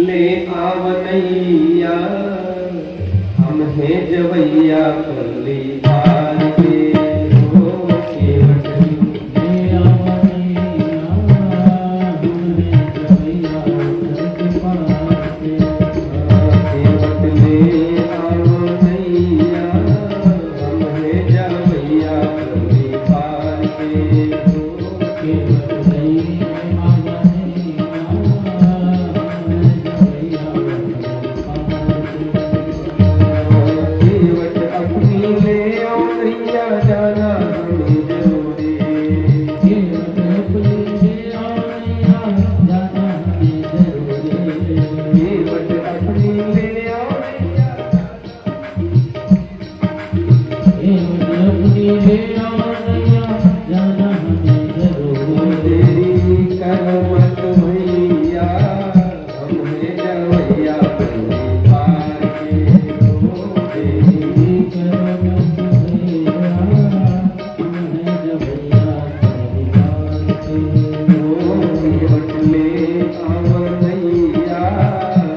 ले आवनैया, हम हैं जवैया पल्ली पार के। हो केवट ले आवनैया, हम हैं जवैया पल्ली पार के। केवट ले आवनैया, हम हैं जवैया पल्ली पार के। केवट ले आवनैया, हम हैं जवैया पल्ली पार के। केवट अपनी ले आवनैया, जाना हमें जरूरी। केवट अपनी ले आवनैया, जाना हमें जरूरी। केवट अपनी ले आवनैया, केवट अपनी ले आवनैया, जाना हमें जरूरी। तेरी करमत भैया, हम हैं जवैया पल्ली पार के। हो तेरी करमत भैया, हम हैं जवैया पल्ली पार के। केवट ले आवनैया,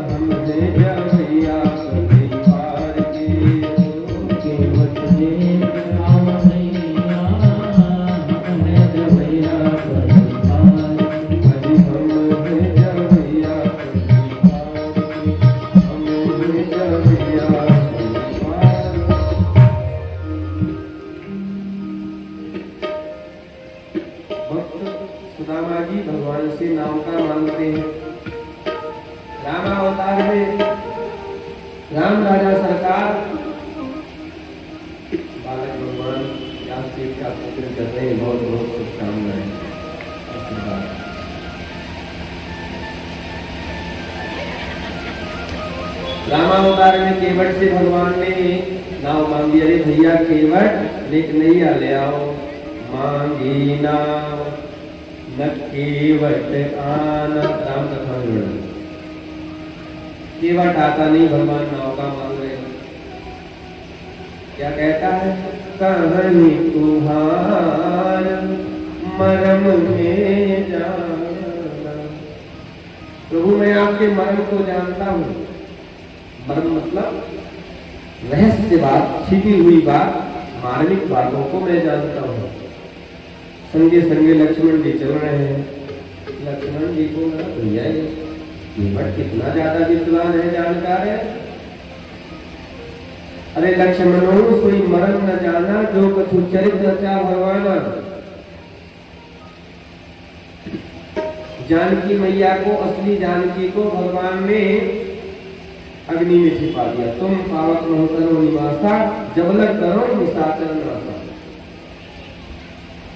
हम हैं जवैया पल्ली पार के। केवट ले आवनैया, हम हैं जवैया पल्ली पार के। हरि हम हैं जवैया पल्ली पार के। हम हैं जवैया पल्ली पार के। भक्त सुदामा जी भगवान से नाव का मांगते हैं। रामावतार में राम राजा सरकार बालक भगवान व्यासदेव का पूजन कर रहे हैं। बहुत बहुत शुभकामनाएं, आशीर्वाद। रामावतार में केवट से भगवान ने नाव मांगी। अरे भैया केवट लेक नैया ले आओ। मांगी नाव न केवट आना। राम कथा में वर्णन। केवट आता नहीं, भगवान नाव का मांग रहे हैं। क्या कहता है? कहानी तुम्हार मरम में जाना। प्रभु मैं आपके मर्म को जानता हूँ। मर्म मतलब रहस्य बात, छिपी हुई बात, मार्मिक बातों को मैं जानता हूँ। संगे संगे लक्ष्मण जी चल रहे हैं। लक्ष्मण जी को ना भैया केवट कितना ज्यादा विद्वान है, जानकार है। अरे लक्ष्मणों सोई मरम न जाना, जो कछु चरित रचा भगवाना। जानकी मैया को, असली जानकी को भगवान ने अग्नि में छिपा दिया। तुम पावक न करो निवासा, जबलक करो निशाचर नासा।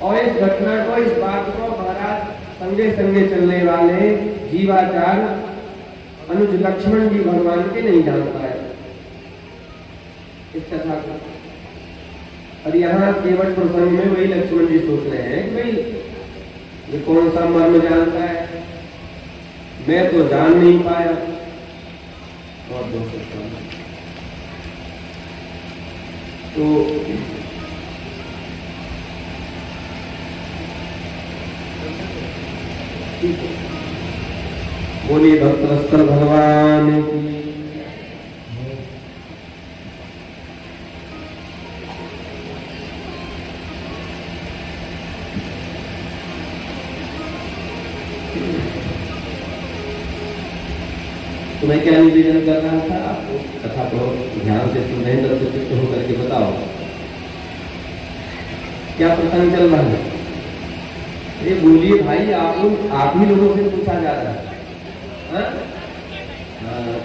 और इस घटना को, इस बात को महाराज संगे संगे चलने वाले जीवाचार अनुज लक्ष्मण जी भगवान के नहीं जान पाए इस कथा को। और यहाँ केवट प्रसंग में वही लक्ष्मण जी सोच रहे हैं कि भाई ये कौन सा मर्म जानता है, मैं तो जान नहीं पाया। और दोस्तों तो बोलिए भक्तवत्सल भगवान की। तो मैं क्या निवेदन कर रहा था आपको? कथा को ध्यान से सुन रहे हैं, तब चित्त होकर के बताओ क्या प्रसंग चल रहा है। ये बोलिए भाई, आप ही लोगों से पूछा जा रहा है।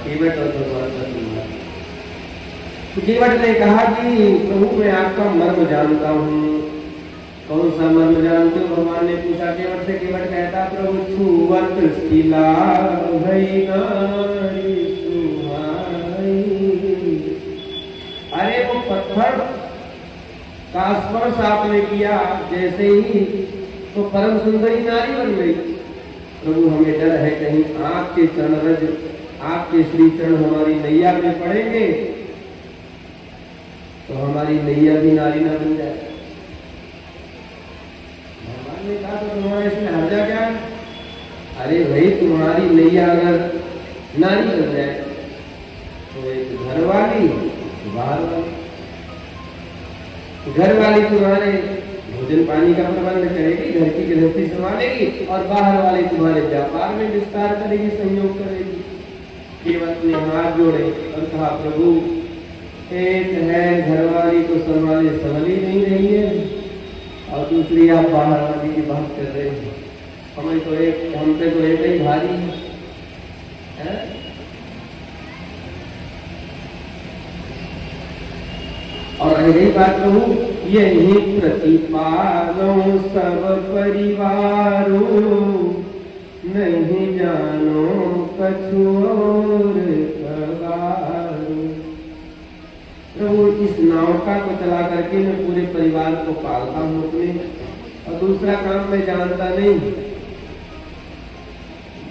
केवट और भगवान का संवाद। तो केवट ने कहा कि प्रभु मैं आपका मर्म जानता हूँ। कौन सा मर्म जानते हो? भगवान ने पूछा केवट से। केवट कहता प्रभु छुवत शिला भई नारी सुहाई। अरे वो पत्थर का स्पर्श आपने किया जैसे ही तो परम सुंदरी नारी बन गई। प्रभु हमें डर है कहीं आपके चरण रज, आपके श्री चरण हमारी नैया में पड़ेंगे तो हमारी नैया भी नारी ना बन जाए। तुम्हारा इसमें हर्जा क्या है? अरे भाई तुम्हारी नैया अगर नारी बन जाए तो एक घर वाली बाहर वाली, घर वाली तुम्हारे भोजन पानी का प्रबंध करेगी, घर की गृहस्थी संभालेगी, और बाहर वाली तुम्हारे व्यापार में विस्तार करेगी, सहयोग करेगी। केवल अपने हाथ जोड़े और कहा प्रभु एक है घरवाली तो संभाले संभल ही नहीं रही है, और दूसरी आप बाहर वाली की बात कर रहे हैं। हमें तो एक, हम पे तो एक ही भारी है। और रह गई बात कहूँ, यही प्रतिपालो सब परिवारों, नहीं जानो कछु और कबारो। प्रभु इस नौका को चला करके मैं पूरे परिवार को पालता हूँ अपने, और दूसरा काम मैं जानता नहीं।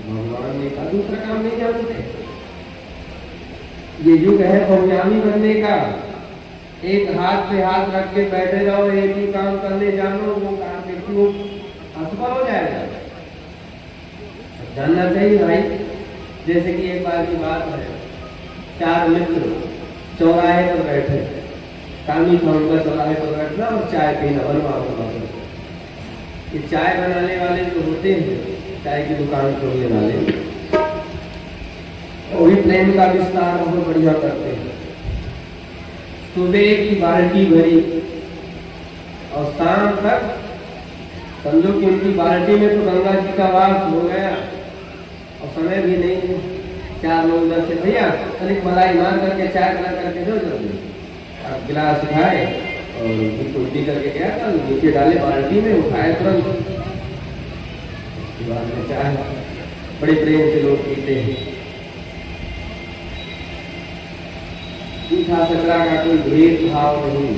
भगवान ने कहा दूसरा काम नहीं जानते। ये युग है बहुयामी बनने का। एक हाथ पे हाथ रख के बैठे रहो, एक ही काम करने जानो, वो काम व्यक्ति असफल हो जाएगा। जानना चाहिए भाई। जैसे कि एक बार की बात है, 4 मित्र चौराहे पर बैठे, कानूनी था उनका चौराहे पर बैठना और चाय पीना, बनवा। ये चाय बनाने वाले जो होते हैं, चाय की दुकान खोलने वाले, वही प्रेम का विस्तार बहुत बढ़िया करते हैं। सुबह की बाल्टी भरी और शाम तक समझो कि उनकी बाल्टी में तो गंगा जी का वास हो गया, और समय भी नहीं है। 4 लोग उधर से, भैया तनिक मलाई मार करके चाय बना करके दो जल्दी। अब गिलास उठाए और उल्टी करके गया था, नीचे डाले बाल्टी में, उठाए तुरंत। उसके बाद में चाय बड़े प्रेम से लोग पीते हैं। जूठा सकरा का कोई भेदभाव नहीं।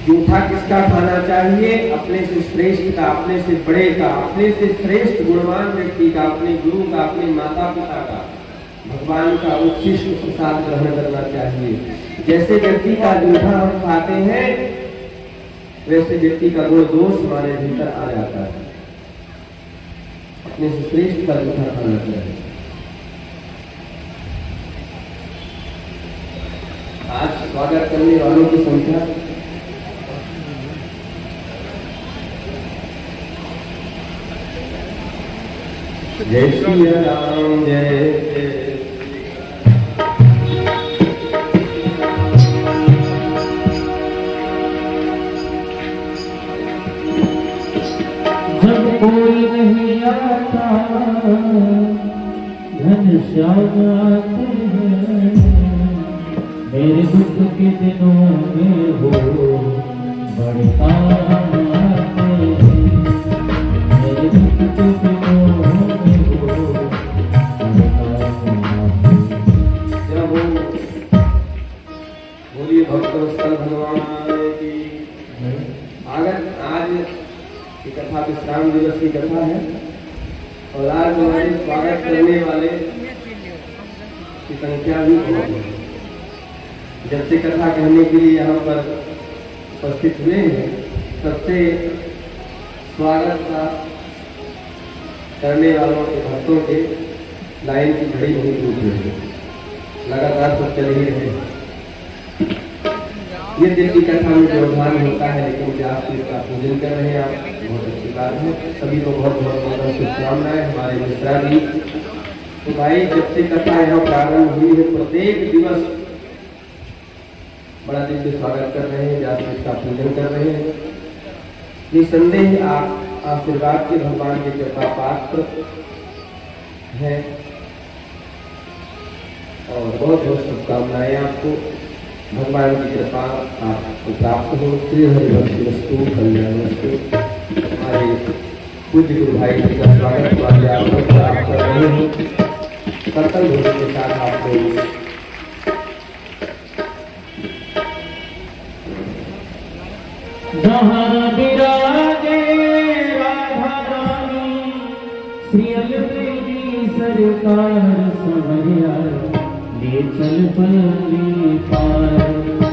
जूठा किसका खाना चाहिए? अपने से श्रेष्ठ का, अपने से बड़े का, अपने से श्रेष्ठ गुणवान व्यक्ति का, अपने गुरु का, अपने माता पिता का, भगवान का उच्छिष्ट प्रसाद ग्रहण करना चाहिए। जैसे व्यक्ति का जूठा हम खाते हैं, वैसे व्यक्ति का गुण दोष हमारे भीतर आ जाता है। अपने से श्रेष्ठ का जूठा खाना चाहिए। आज स्वागत करने वालों की संख्या जय श्री राम, जय जब कोई नहीं आता घनश्याम आते हैं, मेरे दुख के दिनों में हो बड़े काम आते हैं। मेरे दुख के दिनों में हो बड़े काम आते हैं। जब बोलिए भक्त भगवान की। अगर आज की कथा विश्राम दिवस की कथा है, और आज हमारे स्वागत करने वाले की संख्या भी बहुत है। जब से कथा कहने के लिए यहाँ पर उपस्थित हुए हैं, तब से स्वागत का करने वालों के भक्तों के लाइन की घड़ी नहीं टूट रही है, लगातार सब चल ही रहे हैं। ये दिल की कथा में व्यवधान होता है, लेकिन व्यास जी का पूजन कर रहे हैं आप, बहुत अच्छी बात है। सभी को बहुत बहुत शुभकामनाएं। हमारे मिश्रा जी, तो भाई जब से कथा यहाँ प्रारंभ हुई है, प्रत्येक दिवस बड़ा दिल से स्वागत कर रहे हैं, व्यास जी का पूजन कर रहे हैं। निसंदेह आप आशीर्वाद के भगवान के कृपा पात्र हैं, और बहुत बहुत शुभकामनाएं आपको। भगवान की कृपा आपको प्राप्त हो। श्री हरिभक्ति वस्तु कल्याण वस्तु। हमारे पूज्य गुरु भाई जी का स्वागत आपको प्राप्त कर रहे हैं। कर्तव्य होने के साथ आपको जहाँ विराजे राधा रानी, श्री अलबेली सरकार समरिया, ले चल पल्ली पार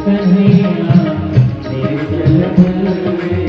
कन्हैया, ले चल पल्ली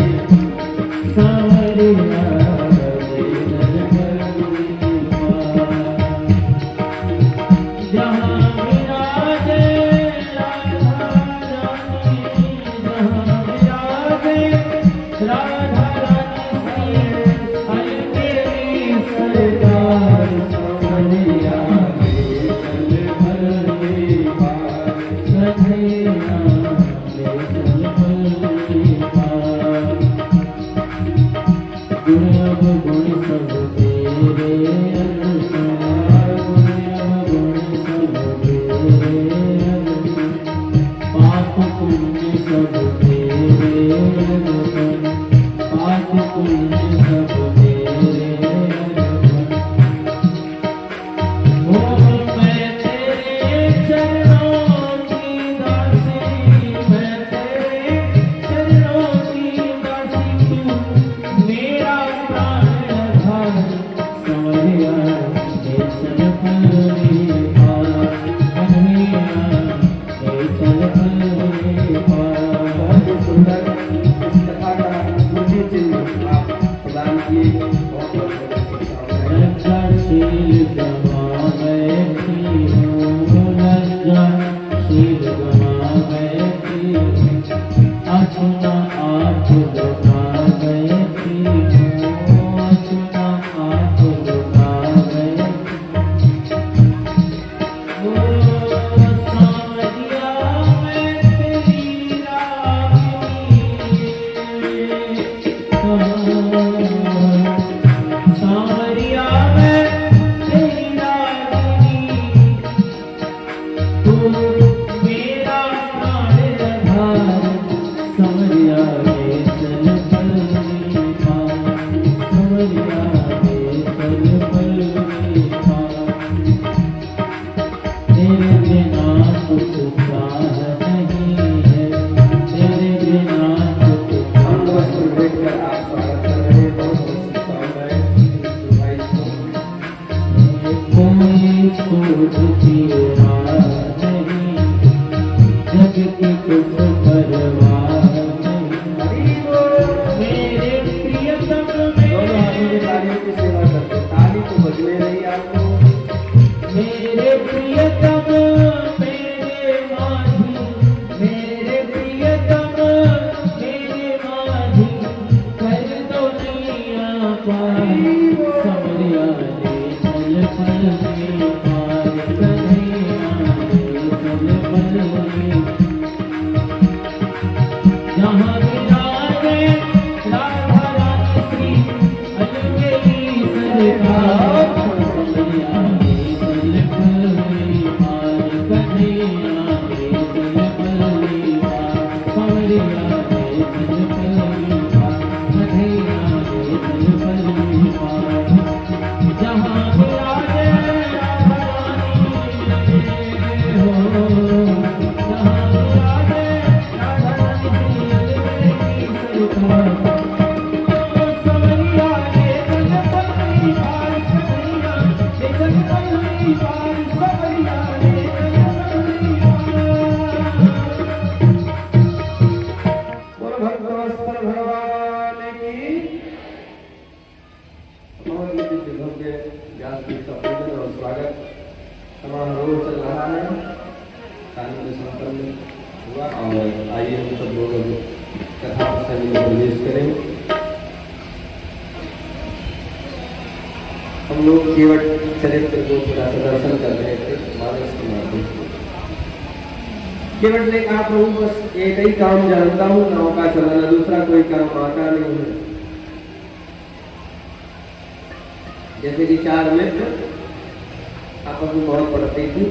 हम लोग केवट चरित्र को थोड़ा सा दर्शन कर रहे थे मानस के माध्यम से। केवट ने कहा प्रभु बस एक ही काम जानता हूँ, नाव का चलाना, दूसरा कोई काम आता नहीं है। जैसे कि चार मित्र आपस में बहुत पढ़ते थी,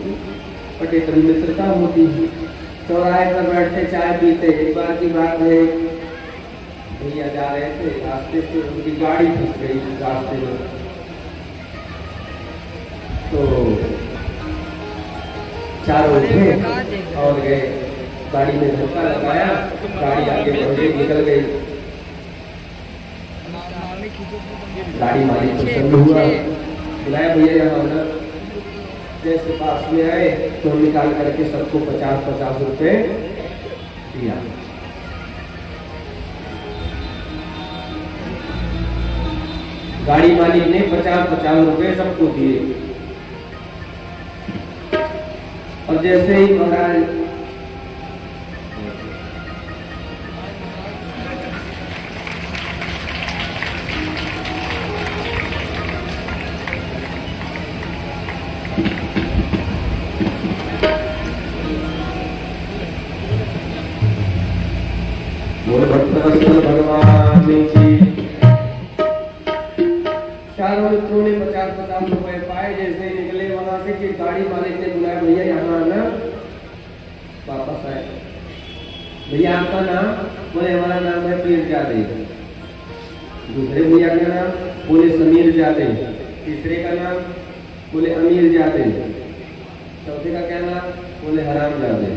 पटे कभी मित्रता होती थी, चौराहे पर बैठते चाय पीते। एक बार की बात है, भैया जा रहे थे रास्ते से, उनकी गाड़ी फंस गई रास्ते में। तो चारों उठे और गए, गाड़ी में धक्का लगाया, गाड़ी आगे बढ़ गई, निकल गई। गाड़ी मालिक प्रसन्न हुआ, बुलाया भैया यहाँ आना। जैसे पास में आए तो निकाल करके सबको 50-50 रुपए दिया। गाड़ी मालिक ने 50-50 रुपए सबको दिए। और जैसे ही महाराज भगवान की चारों मित्रों ने 50-50 रुपए पाए। जैसे निकले वहां से कि गाड़ी मालिक ने बुलाया, भैया यहाँ आना। वापस आए, भैया आपका नाम? बोले हमारा नाम है पीरजादे। दूसरे भैया का नाम बोले समीर जादे। तीसरे का नाम बोले अमीर जादे। चौथे का क्या नाम बोले हराम जादे।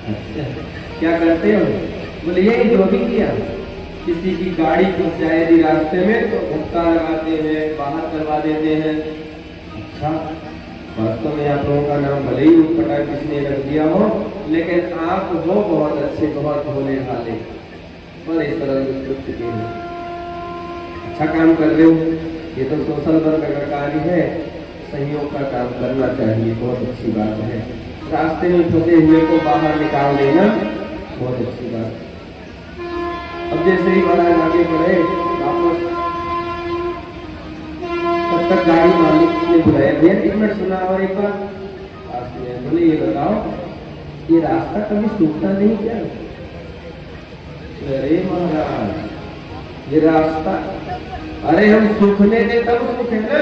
अच्छा क्या करते हो? बोले यही जो भी किया, किसी की गाड़ी घुस जाए यदि रास्ते में तो धक्का लगाते हैं, बाहर करवा देते हैं। अच्छा वास्तव में आप लोगों का नाम भले ही उठपटा किसने रख दिया हो, लेकिन आप हो बहुत अच्छे, बहुत भोले भाले, बड़े सरल उत्कृष्ट के हैं। अच्छा काम कर रहे हो। ये तो सोशल वर्क अगर कार्य है, सहयोग का काम करना चाहिए, बहुत अच्छी बात है। रास्ते में फंसे हुए को बाहर निकाल देना बहुत अच्छी बात। अब जैसे ही महाराज आगे बढ़े वापस, तब तक गाड़ी मालिक ने बुलाया, भैया 1 मिनट सुना और एक बार पास में। बोले ये बताओ ये रास्ता कभी सूखता नहीं क्या? अरे महाराज ये रास्ता, अरे हम सूखने दे तब सूखे ना,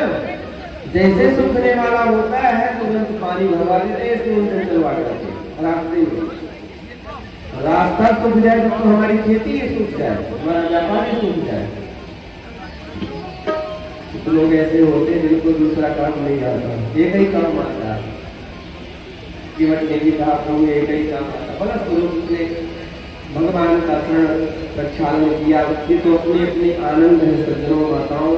जैसे सूखने वाला होता है तुरंत पानी भरवा देते हैं, इसमें चलवा देते हैं रास्ते में। रास्ता सूख जाए तो हमारी खेती ही सूख जाए, हमारा व्यापार ही सूख जाए। कुछ लोग ऐसे होते हैं जिनको दूसरा काम नहीं आता, एक ही काम आता है। केवट ने भी कहा प्रभु एक ही काम आता, बड़ा स्वरूप से भगवान का शरण प्रक्षालन किया। ये तो अपने अपने आनंद है सज्जनों माताओं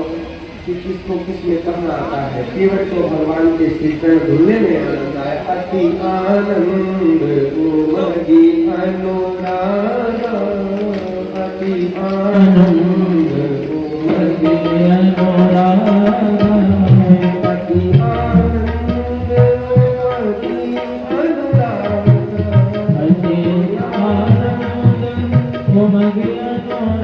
कि किसको किस में कहाँ आता है। केवट तो भगवान के श्री चरण धुलने में आनंद आया। अति आनंद उमगी अनुराग, अति आनंद उमगी अनुराग, अति आनंद उमगी अनुराग, अति आनंद उमगी अनुराग।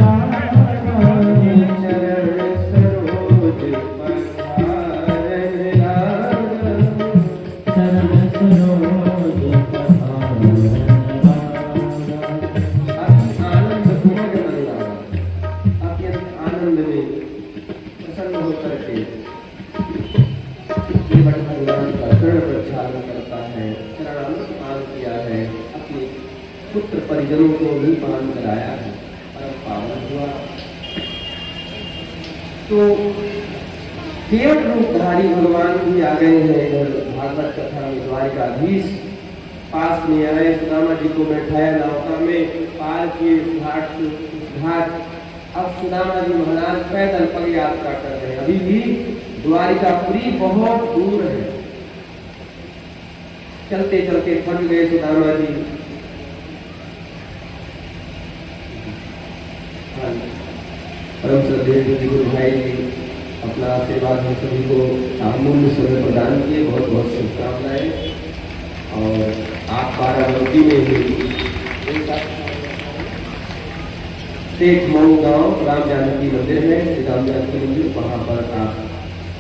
पुत्र परिजनों को भी पान कराया है, परम पावन हुआ। तो केवट रूपधारी भगवान भी आ गए हैं इधर भागवत कथा में। द्वारिकाधीश पास में आए, सुदामा जी को बैठाया नौका में, पार किए घाट। अब सुदामा जी महाराज पैदल पग यात्रा कर रहे हैं। अभी भी द्वारिकापुरी बहुत दूर है। चलते चलते थक गए सुदामा जी। परम श्रद्धेय गुरु भाई जी अपना आशीर्वाद हम सभी को अमूल्य समय प्रदान किए, बहुत बहुत शुभकामनाएं। और आप बाराबंकी में ही शेख मऊ गांव राम जानकी मंदिर है, श्री राम जानकी मंदिर, वहाँ पर आप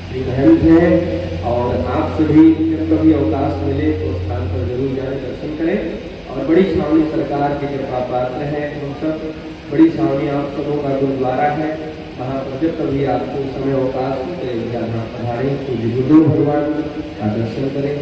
श्री महंत हैं। और आप सभी जब कभी अवकाश मिले तो स्थान पर जरूर जाए, दर्शन करें। और बड़ी छावनी सरकार के कृपा पात्र है हम सब। बड़ी छावनी आप सबों का गुरुद्वारा है, वहाँ पर जब कभी आपको समय अवकाश हो यहाँ पधारें तो गुरु भगवान का दर्शन करें।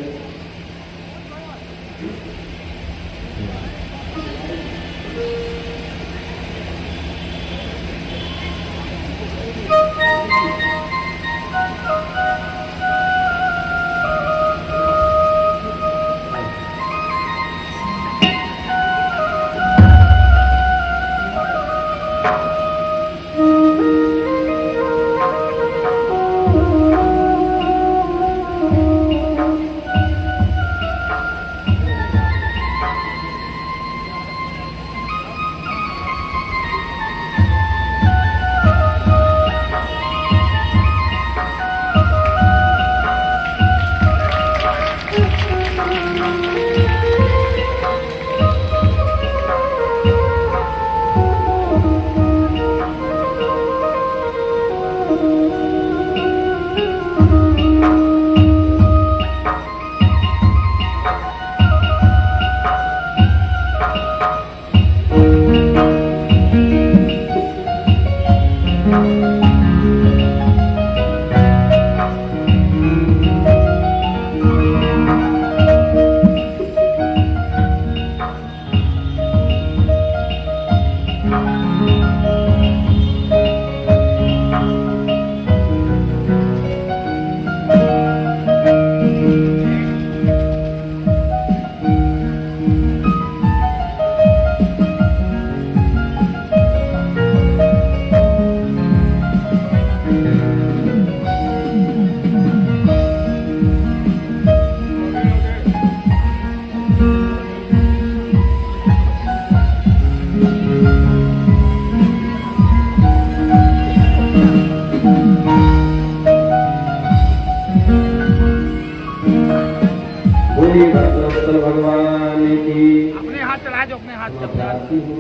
बोलिए भक्तवत्सल भगवान की। अपने हाथ चला दो, अपने हाथ मैं प्रार्थी हूँ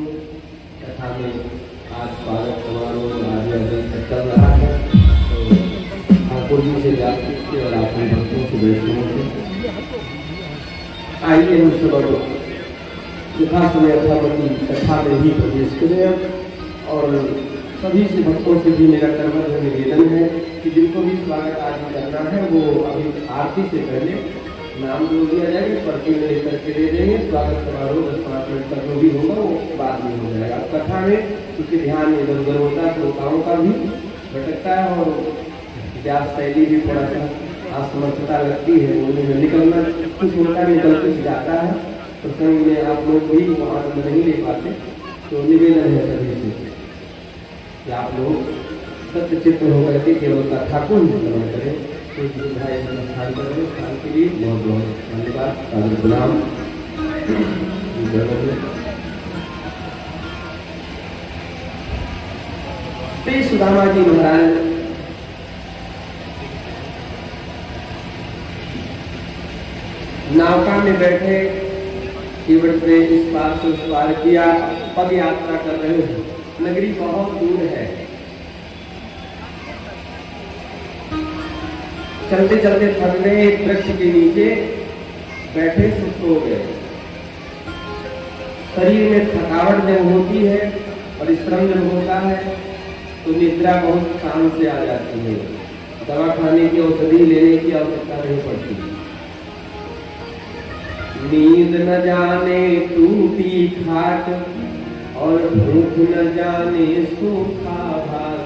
कथा में आज स्वागत समारोह आगे चल रहा है, तो ठाकुर जी से बातचीत से और अपने भक्तों से वैष्णवों से आइए हम सब यथा समय यथावती कथा में ही प्रवेश करें। और सभी से भक्तों से भी मेरा कर्मठ निवेदन है कि जिनको भी स्वागत आदि करना है वो अभी आरती से पहले नाम जो दिया जाएगा पर्ची में लेकर के दे देंगे। स्वागत समारोह 10-5 मिनट तक जो भी होगा वो बाद में हो जाएगा। कथा में क्योंकि ध्यान इधर उधर होता है, श्रोताओं का भी भटकता है और व्यास शैली भी थोड़ा सा असमर्थता लगती है, बोलने में निकलना कुछ होता निकल कुछ जाता है, प्रसंग में आप लोग भी वहाँ नहीं ले पाते। तो निवेदन है सभी से कि आप लोग सत्यचित्त होकर के केवल कथा को ही श्रवण करें। तो स्थान करें, स्थान के लिए बहुत बहुत धन्यवाद। साधु गुलाम श्री सुदामा जी महाराज नौका में बैठे केवट पे इस पार से उस पार किया, पद यात्रा कर रहे हैं। नगरी बहुत दूर है। चलते चलते थक गए, एक वृक्ष के नीचे बैठे सो गए। शरीर में थकावट जब होती है, परिश्रम जब होता है तो निद्रा बहुत शान से आ जाती है। दवा खाने की औषधि लेने की आवश्यकता नहीं पड़ती। नींद न जाने टूटी खाट और भूख न जाने सूखा भात।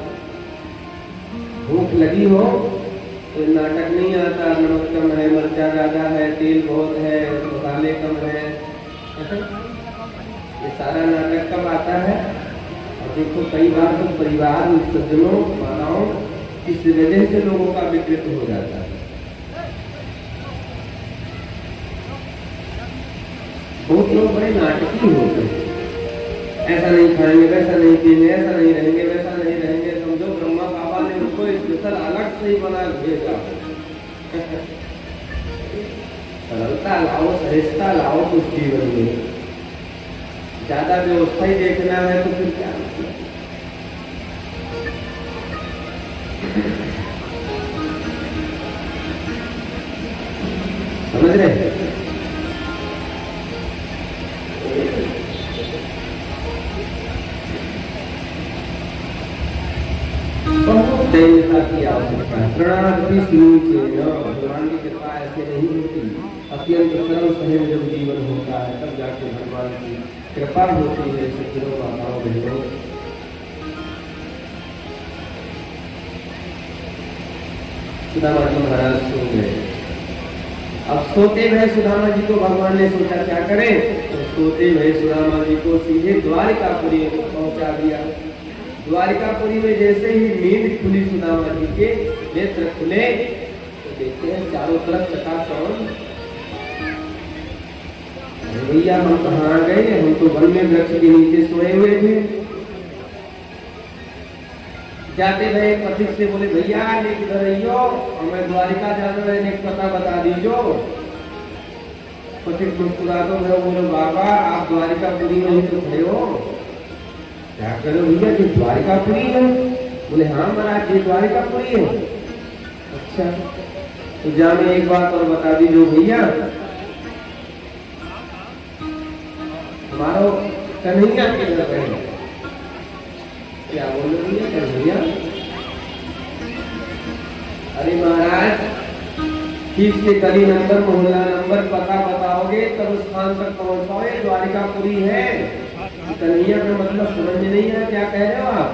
भूख लगी हो तो नाटक नहीं आता, नमक कम है, मिर्चा ज्यादा है, तेल बहुत है, मसाले कम है, ये सारा नाटक कब आता है। और देखो कई बार तो परिवार सज्जनों माताओं इस वजह से लोगों का विकृत हो जाता है। बहुत लोग बड़े नाटकी होते हैं, ऐसा नहीं खाएंगे, वैसा नहीं पिएंगे, ऐसा नहीं रहेंगे, वैसा नहीं रहेंगे। समझो ब्रह्मा बाबा ने उनको स्पेशल अलग से ही बना भेजा। सरलता लाओ, सहजता लाओ कुछ जीवन में, ज्यादा व्यवस्था ही देखना है तो फिर क्या मतलब। समझ रहे हैं? बहुत दयालुता की आवश्यकता है। प्रणादि नीचे न, भगवान की कृपा ऐसे नहीं होती। अत्यंत सरल सहज जब जीवन होता है तब जाके भगवान की कृपा होती है। सज्जनों माताओं बहनों, सुदामा जी महाराज सो गए। अब सोते हुए सुदामा जी को भगवान ने सोचा क्या करें, तो सोते हुए सुदामा जी को सीधे द्वारिकापुरी पहुंचा दिया। द्वारिकापुरी में जैसे ही नींद खुली सुदामा जी के नेत्र खुले तो देखते हैं चारों तरफ चकाचौंध। भैया हम कहाँ गए, हम तो वन में वृक्ष के नीचे सोए हुए थे। जाते रहे पथिक से बोले भैया ने किधर रहियो, हमें द्वारिका जाना है, एक पता बता दीजो। पथिक मुस्कुरा दो, बोलो बाबा आप द्वारिकापुरी में ही तो खड़े हो, क्या करो भैया ये द्वारिकापुरी है। बोले हाँ महाराज ये द्वारिकापुरी है। अच्छा तो जाने एक बात और बता दीजिए भैया, हमारा कन्हैया किधर है। क्या बोल रही है कन्हैया? अरे महाराज ठीक से गली नंबर, मोहल्ला नंबर, पता बताओगे तब स्थान तक पहुंच पाओगे, द्वारिकापुरी है। कन्हैया का मतलब समझ में नहीं आया, क्या कह रहे हो आप?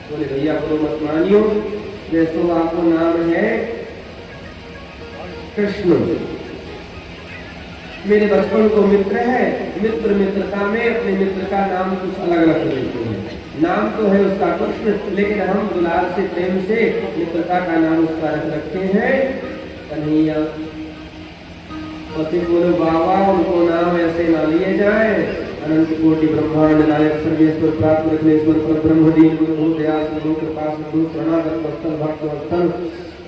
बोले भैया को मत मानियो, जैसो आपको नाम है कृष्ण, मेरे बचपन को मित्र है, मित्रता में अपने मित्र का नाम कुछ अलग अलग देते हैं। नाम तो है उसका कृष्ण, लेकिन हम दुलार से प्रेम से मित्रता का नाम उसका रखते हैं कन्हैया। पति बोलो बाबा उनको नाम ऐसे ना लिए जाए। अनंत कोटि ब्रह्मांड नायक सर्वेश्वर प्राप्त रत्नेश्वर पर ब्रह्म दीन गुरु दया सिंधु कृपा सिंधु शरणागत वत्सल भक्त वत्सल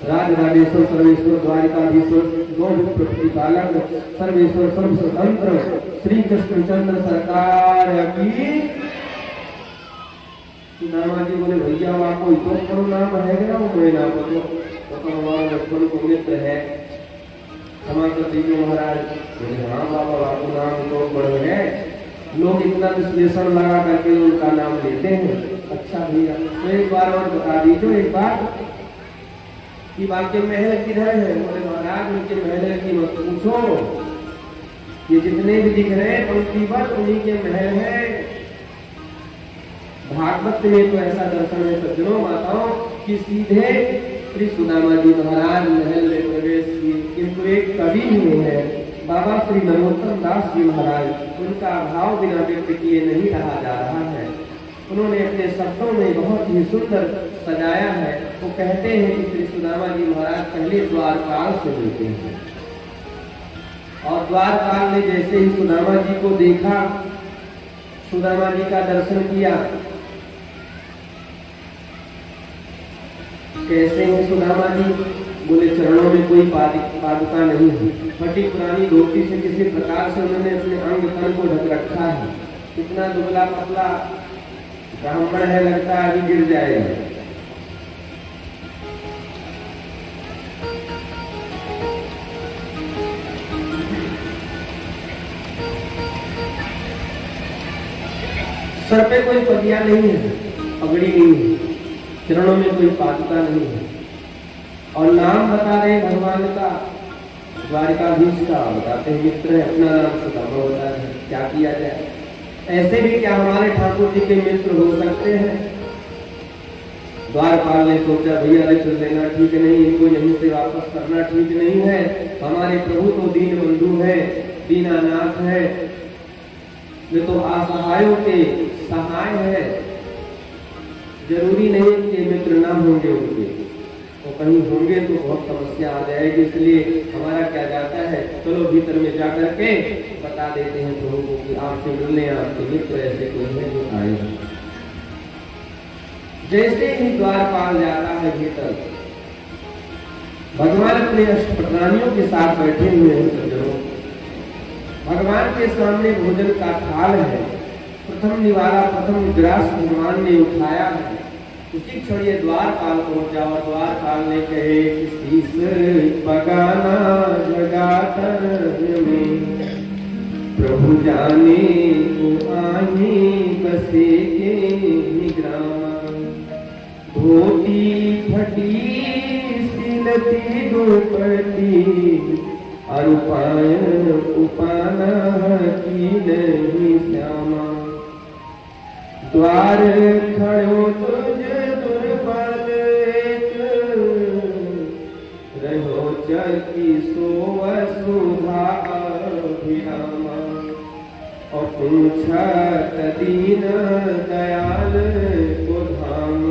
राज राजेश्वर सर्वेश्वर द्वारिकाधीश्वर गौर प्रतिपालक सर्वेश्वर सर्व स्वतंत्र श्री कृष्णचंद्र सरकार की। सुदामा जी बोले भैया आपको इतना करो नाम है क्या? वो कोई नाम तो हमारा बचपन को मित्र है, क्षमा कर दीजिए महाराज। बोले हाँ बाबा आपको नाम तो बड़े है, लोग इतना विश्लेषण लगा करके उनका नाम लेते हैं। अच्छा भैया तो एक बार और बता दीजिए एक बार कि आपके महल किधर है? बोले महाराज उनके महल की मत पूछो, ये जितने भी दिख रहे हैं पंक्तिबद्ध उन्हीं के महल है। भागवत में तो ऐसा दर्शन है सज्जनों माताओं कि सीधे श्री सुदामा जी महाराज महल में प्रवेश किए, किंतु एक कवि हुए हैं बाबा श्री नरोत्तम दास जी महाराज, उनका भाव बिना व्यक्त किए नहीं रहा जा रहा है। उन्होंने अपने शब्दों में बहुत ही सुंदर सजाया है। वो कहते हैं कि श्री सुदामा जी महाराज पहले द्वारपाल से मिलते हैं और द्वारपाल ने जैसे ही सुदामा जी को देखा, सुदामा जी का दर्शन किया। कैसे हैं सुदामा जी? बोले चरणों में कोई पादुका नहीं है, फटी पुरानी धोती से किसी प्रकार से उन्होंने अपने अंग तन को ढक रखा है। इतना दुबला पतला ब्राह्मण है, लगता है अभी गिर जाएगा। सर पे कोई पटिया नहीं है, पगड़ी नहीं है, चरणों में कोई पादुका नहीं है और नाम बता रहे भगवान का, द्वारिकाधीश का बताते हैं मित्र है, अपना नाम सुदामा बता रहे हैं। क्या किया जाए? ऐसे भी क्या हमारे ठाकुर जी के मित्र हो सकते हैं? द्वारपाल ने सोचा भैया रे चल देना ठीक नहीं, इनको यहीं से वापस करना ठीक नहीं है। हमारे प्रभु तो दीन बंधु है, दीनानाथ है, वे तो असहायों के सहाय है। जरूरी नहीं कि मित्र ना होंगे उनके, तो कहीं होंगे तो बहुत समस्या आ जाएगी। इसलिए हमारा क्या जाता है, चलो भीतर में जा करके बता देते हैं प्रभु को कि आपसे मिलने आपके मित्र ऐसे कोई है जो आए। जैसे ही द्वारपाल जाता है भीतर, भगवान अपने अष्टप्रधानियों के साथ बैठे हुए हैं सज्जनों। भगवान के सामने भोजन का थाल है, प्रथम निवाला प्रथम ग्रास भगवान ने उठाया है। उसी क्षण ये द्वारपाल पहुंचा और द्वारपाल ने कहे कि शीस पगाना जगातर में प्रभु जाने को आही बसे के निग्राम। धोती फटी सिलती दुपट्टी अरुपाय उपाना की नहीं श्यामा। द्वार खड़ो तुझ दुर्बल एक रहो चकी सो वसुधा अभिरामा। और पूछा दीन दयाल को धाम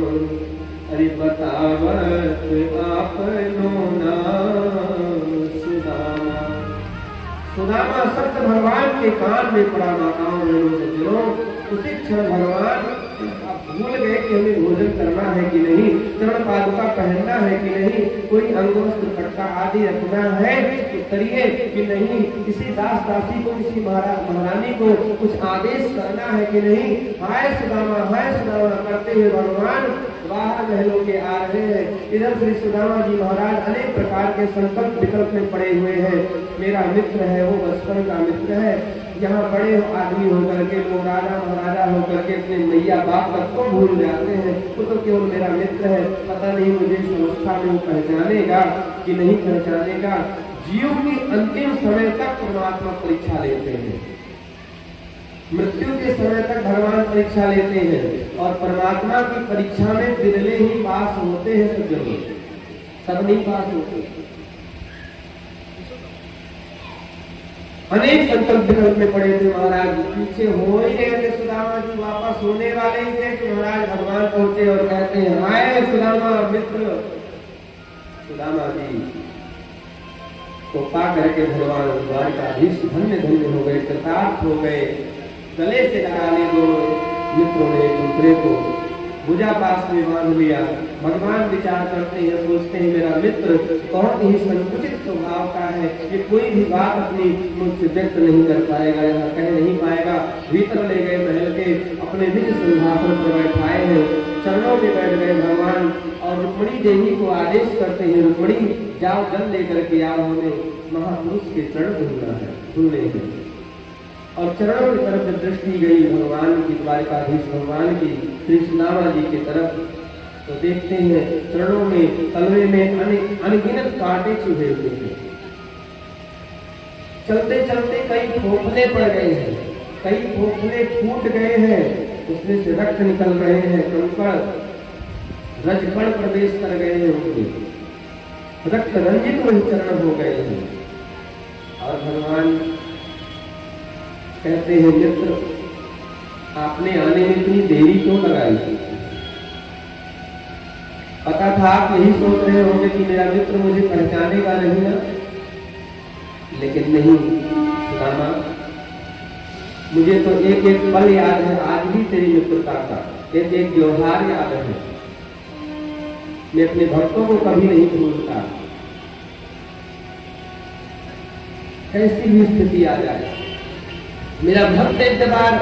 अरे बतावत आपनो नाम सुदामा। सुदामा शब्द भगवान के कान में पड़ा माताओं बहनों सज्जनों। उसी क्षण भगवान भूल गए कि हमें भोजन करना है कि नहीं, चरण पादुका पहनना है कि नहीं, कोई अंगवस्त्र पटका आदि रखना है तो करिए कि नहीं, किसी दास दासी को किसी महारानी को कुछ आदेश करना है कि नहीं। हाय सुदामा करते हुए भगवान बाहर महलों के आ रहे हैं। इधर श्री सुदामा जी महाराज अनेक प्रकार के संकल्प विकल्प में पड़े हुए हैं। मेरा मित्र है, वो बचपन का मित्र है। यहाँ बड़े आदमी होकर के लोग राजा महाराजा होकर के अपने मैया बाप तक को भूल जाते हैं। वो तो केवल मेरा मित्र है, पता नहीं मुझे इस अवस्था में वो पहचानेगा कि नहीं पहचानेगा। जीव की अंतिम समय तक परमात्मा परीक्षा लेते हैं। मृत्यु के समय तक भगवान परीक्षा लेते हैं और परमात्मा की परीक्षा में बिरले ही पास होते हैं। सब नहीं पास होते। अनेक संकल्प विकल्प में पड़े थे महाराज, पीछे हो ही रहे थे। सुदामा जी वापस होने वाले ही थे कि महाराज भगवान पहुंचे और कहते हैं, हाय सुदामा मित्र। सुदामा जी को पा करके भगवान द्वारकाधीश धन्य धन्य हो गए, कृतार्थ हो गए। गले से लगा ले दोनों मित्रों ने एक दूसरे को, भुजा पास में बांध लिया। भगवान विचार करते हैं, सोचते हैं मेरा मित्र बहुत ही संकुचित स्वभाव का है, कि कोई भी बात अपनी मुझसे व्यक्त नहीं कर पाएगा, यहाँ कह नहीं पाएगा। भीतर ले गए महल के, अपने निज सिंहासन पर बैठाए हैं, चरणों में बैठ गए भगवान और रुक्मिणी देवी को आदेश करते हैं, रुक्मिणी जाओ जल लेकर के आओ, हमें महापुरुष के चरण धुलने हैं। और चरणों की तरफ जब दृष्टि गई भगवान की, द्वारकाधीश भगवान की श्री सुदामा जी की तरफ, तो देखते हैं चरणों में तलवे में अनगिनत कांटे चुभे हुए हैं। चलते चलते कई फोफले पड़ गए हैं, कई फोफले फूट गए हैं, उसमें से रक्त निकल रहे हैं, कंकड़ रजकण प्रवेश कर गए हैं, उनके रक्त रंजित वही चरण हो गए हैं। और भगवान कहते हैं, मित्र आपने आने में इतनी देरी क्यों लगाई? पता था आप यही सोच रहे होंगे कि मेरा मित्र मुझे पहचानेगा नहीं ना, लेकिन नहीं सुदामा, मुझे तो एक एक पल याद है, आज भी तेरी मित्रता का एक एक व्यवहार याद है। मैं अपने भक्तों को कभी नहीं भूलता, कैसी भी स्थिति आ जाए। मेरा भक्त एक बार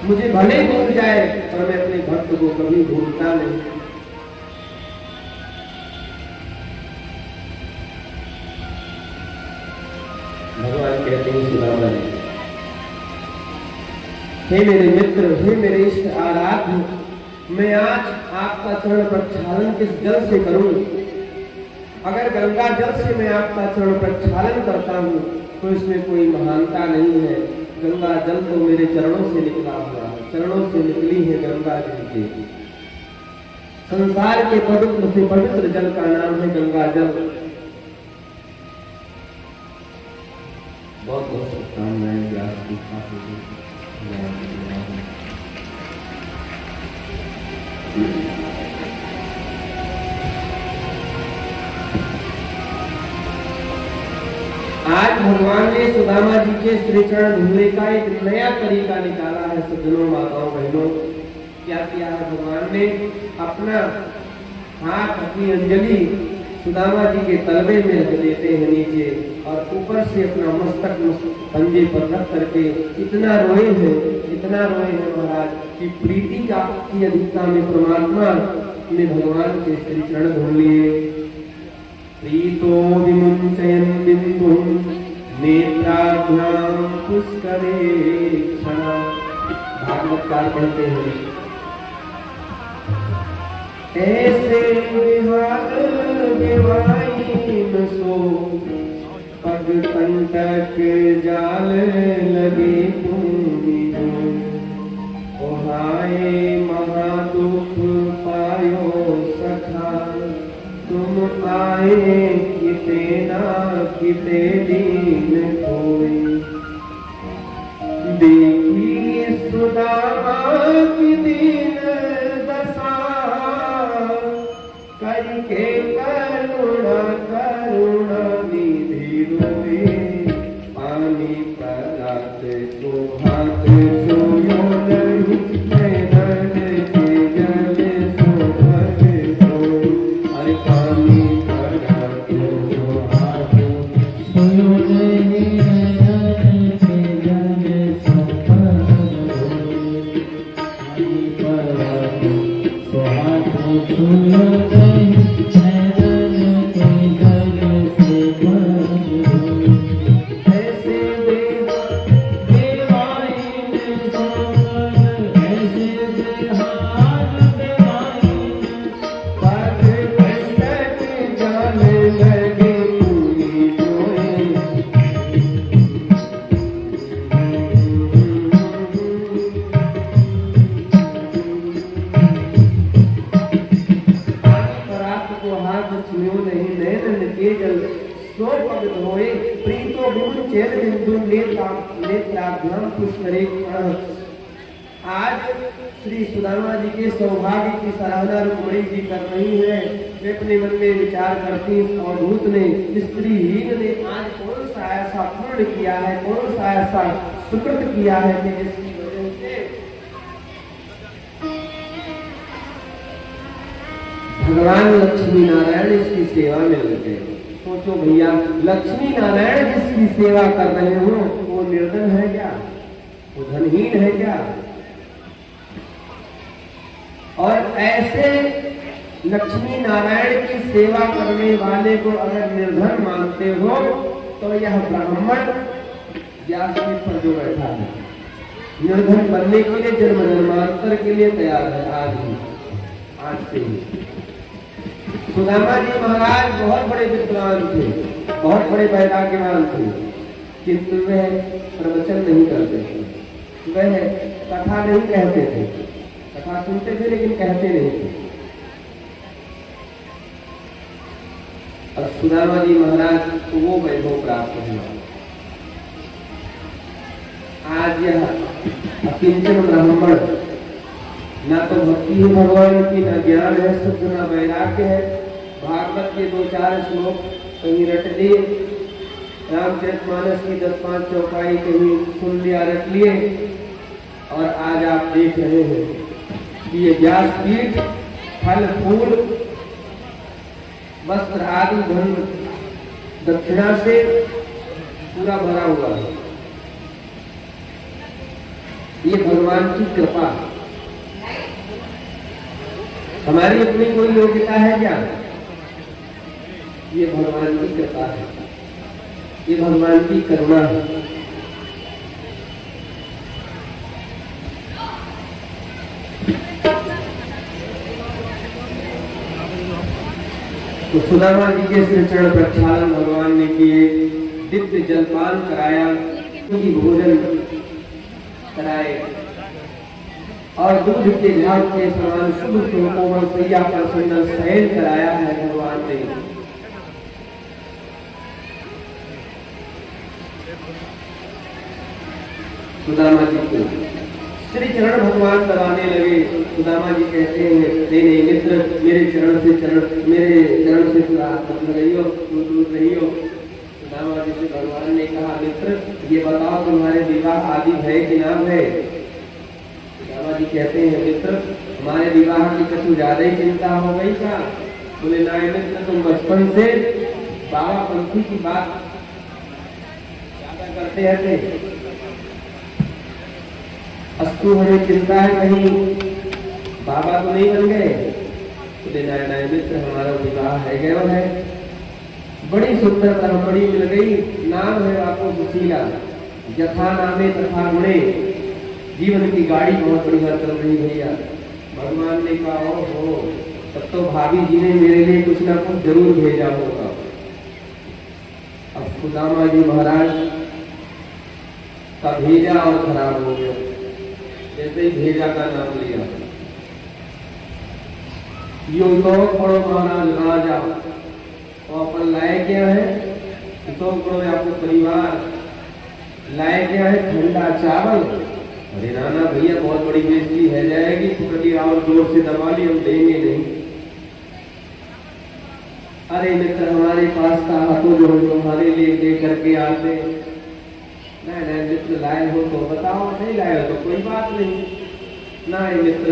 मुझे भले भूल जाए, पर मैं अपने भक्त को कभी भूलता नहीं। भगवान कहते हैं सुदामा जी, हे मेरे मित्र, हे मेरे इष्ट आराध्य, मैं आज आपका चरण प्रक्षालन किस जल से करूं? अगर गंगा जल से मैं आपका चरण प्रक्षालन करता हूं तो इसमें कोई महानता नहीं है। गंगा जल तो मेरे चरणों से निकला हुआ है, चरणों से निकली है गंगा जी के। संसार के पवित्र से पवित्र जल का नाम है गंगा जल। बहुत बहुत शुभकामनाएं व्यास जी को। आज भगवान ने सुदामा जी के श्री चरण धुलने का एक नया तरीका निकाला है। सज्जनों, माताओं, बहनों, क्या किया है भगवान ने? अपना हाथ, अपनी अंजलि सुदामा जी के तलवे में रख देते हैं नीचे, और ऊपर से अपना मस्तक पंजे पर रख करके इतना रोए हैं महाराज कि प्रीति का की अधिकता में परमात्मा ने भगवान के श्री चरण धुल लिए। प्रीतो विमुञ्चयन् बिन्दुं नेत्राभ्यां पुष्करे क्षणा। भागवतकार पढ़ते हैं, ऐसे विहार विवाइन सो पग कंटक जाल लगे भूमि जो। ओहाए महादुख पायो सखा, तुम आए किते ना किते दीन कोई। देखी सुदामा की दीन दशा, करके करुणा करुणा निधि रोए। पानी परात को हाथ छुयो नहीं, नैनन के जल सो भर होई। अरे पानी परात को हाथ छुयो नहीं, नैनन के जल सो भर होई। पानी परात को हाथ छुयो नहीं, नैनन के जल से भर होई। ऐसे देवाइन सोमर, ऐसे देहान देवाइन, पग कंटक जाल लगे पूरी जोए। सो पग धोए प्रीतो विमुचेत बिंदु नेत्राभ्याम पुष्करे क्षण। आज श्री सुदामा जी के सौभाग्य की सराहना रुक्मिणी जी कर रही है। वे अपने मन में विचार करती अवधूत ने स्त्रीहीन ने आज कौन सा ऐसा पूर्ण किया है, कौन सा ऐसा सुकृत किया है कि जिसकी वजह से भगवान लक्ष्मी नारायण इसकी सेवा में लगे। सोचो भैया, लक्ष्मी नारायण जिसकी सेवा कर रहे हो वो निर्धन है क्या, वो धनहीन है क्या? और ऐसे लक्ष्मी नारायण की सेवा करने वाले को अगर निर्धन मानते हो तो यह ब्राह्मण व्यासपीठ पर जो बैठा है निर्धन बनने के लिए जन्म जन्मांतर के लिए तैयार है। आज से ही सुदामा जी महाराज बहुत बड़े विद्वान थे, बहुत बड़े वैराग्यवान थे, किंतु वह प्रवचन नहीं करते थे, वह कथा नहीं कहते थे, कथा सुनते थे लेकिन कहते नहीं थे। और सुदामा जी महाराज को वो वैभव प्राप्त हुआ। आज यह अकिंचन ब्राह्मण ना तो भक्ति है भगवान की, ना ज्ञान है शुद्ध, ना वैराग्य है। भागवत के 2-4 श्लोक कहीं रट लिए, रामचरितमानस की 10-5 चौपाई कहीं सुन लिया, रट लिए, और आज आप देख रहे हैं कि ये व्यासपीठ फल फूल वस्त्र आदि धन दक्षिणा से पूरा भरा हुआ है। ये भगवान की कृपा। हमारी अपनी कोई योग्यता है क्या? ये भगवान की कृपा है, ये भगवान की करुणा है। तो सुदामा जी के श्री चरण प्रक्षालन भगवान ने किए, दिव्य जलपान कराया, उनकी भोजन कराए और दूध के झाग के समान शुभ कोमल सैया पर सुंदर शयन कराया है भगवान ने। सुदामा जी को श्री चरण भगवान दबाने लगे। सुदामा जी कहते हैं, नहीं मित्र, मेरे चरण से दूर रहियो। सुदामा जी से भगवान ने कहा, मित्र ये बताओ तुम्हारे विवाह आदि है कि ना है? सुदामा जी कहते हैं, मित्र हमारे विवाह की कुछ ज्यादा ही चिंता हो गई क्या? बोले ना मित्र, तुम बचपन से बाबा पंथी की बात ज्यादा करते रहते। अस्तु हमें चिंता है कहीं बाबा तो नहीं बन गए? बोले ना मित्र, हमारा विवाह है गया है, बड़ी सुंदर ब्राह्मणी मिल गई, नाम है आपको सुशीला, यथा नामे तथा गुणे, जीवन की गाड़ी बहुत बढ़िया चल रही भैया। भगवान ने कहा, हो तब तो भाभी जी ने मेरे लिए कुछ ना कुछ जरूर भेजा होगा। अब सुदामा जी महाराज का भेजा और खराब हो गया। जैसे ही भेजा का नाम लिया, यूं तो पढ़ो महाराज राजा, और अपन लाए क्या है? तो पढ़ो आपको परिवार लाए क्या है? ठंडा चावल। अरे नाना भैया बहुत बड़ी बेइज्जती है जाएगी, पकड़ी और जोर से दबा ली, हम देंगे नहीं। अरे मित्र हमारे पास था तो जो तुम्हारे लिए दे करके आते। नहीं मित्र, लाए हो तो बताओ, नहीं लाए हो तो कोई बात नहीं। नहीं मित्र,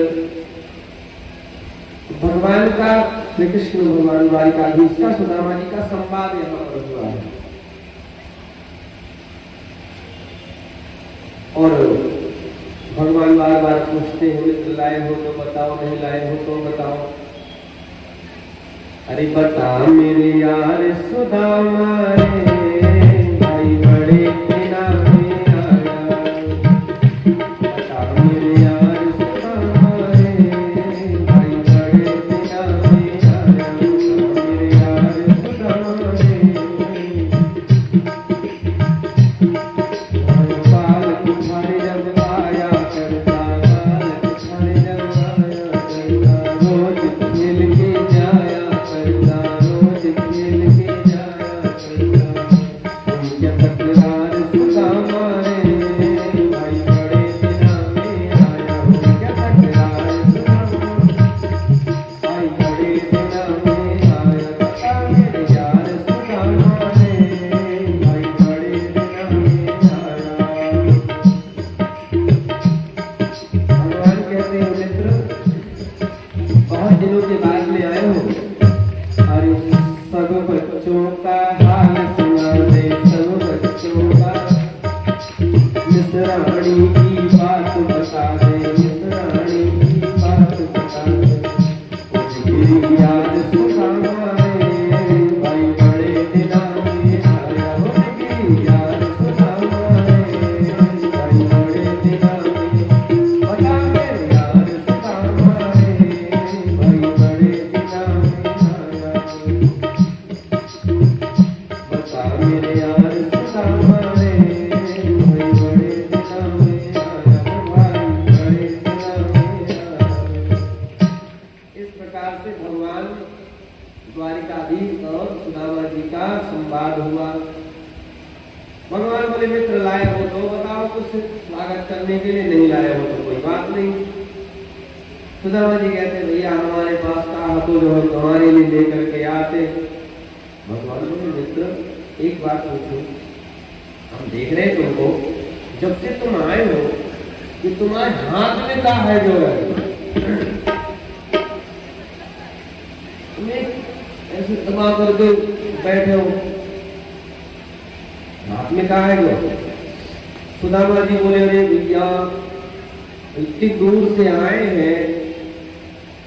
भगवान का, श्री कृष्ण भगवान द्वारिकाधीश का सुदामा जी का संवाद यहाँ पर हुआ है। और भगवान बार बार पूछते हैं, मित्र लाए हो तो बताओ, नहीं लाए हो तो बताओ। अरे बता मेरे यार सुदामा रे, भाई बड़े के नाम में आया। बता मेरे यार सुदामा रे, भाई बड़े के नाम में आया। बता मेरे यार सुदामा रे, बाल तुम्हारे जब आया करता, बाल तुम्हारे जब आया करता, रोज खेल के जाया करता, रोज खेल के जाया करता। बहुत दिनों के बाद में आए हो। अरे सब बच्चों का हाल सुना दे, सब बच्चों का मिसरानी की बात बता दे, मिसरानी की बात बता दे। उसकी याद सुना दे भाई बड़े दिना में आया, उसकी याद सुना दे भाई बड़े दिना में बता दे, याद सुना दे भाई बड़े दिना में आया। बता मेरे यार सुना दे भाई बड़े दिना में आया, भाई बड़े दिना में आया। इस प्रकार से भगवान द्वारिकाधीश और सुदामा जी का संवाद हुआ। भगवान बोले मित्र लाए हो तो बताओ, कुछ स्वागत करने के लिए, नहीं लाए हो तो कोई बात नहीं। सुदामा जी कहते भैया हमारे पास कहा तो जो हम तुम्हारे लिए लेकर के आते। भगवान बोले मित्र एक बात पूछूं, हम देख रहे तुमको, जब से तुम आए हो कि तुम्हारे हाथ में क्या है जो है, ऐसे दबा करके बैठे हो, हाथ में कहा है जो? सुदामा जी बोले अरे भैया इतनी दूर से आए हैं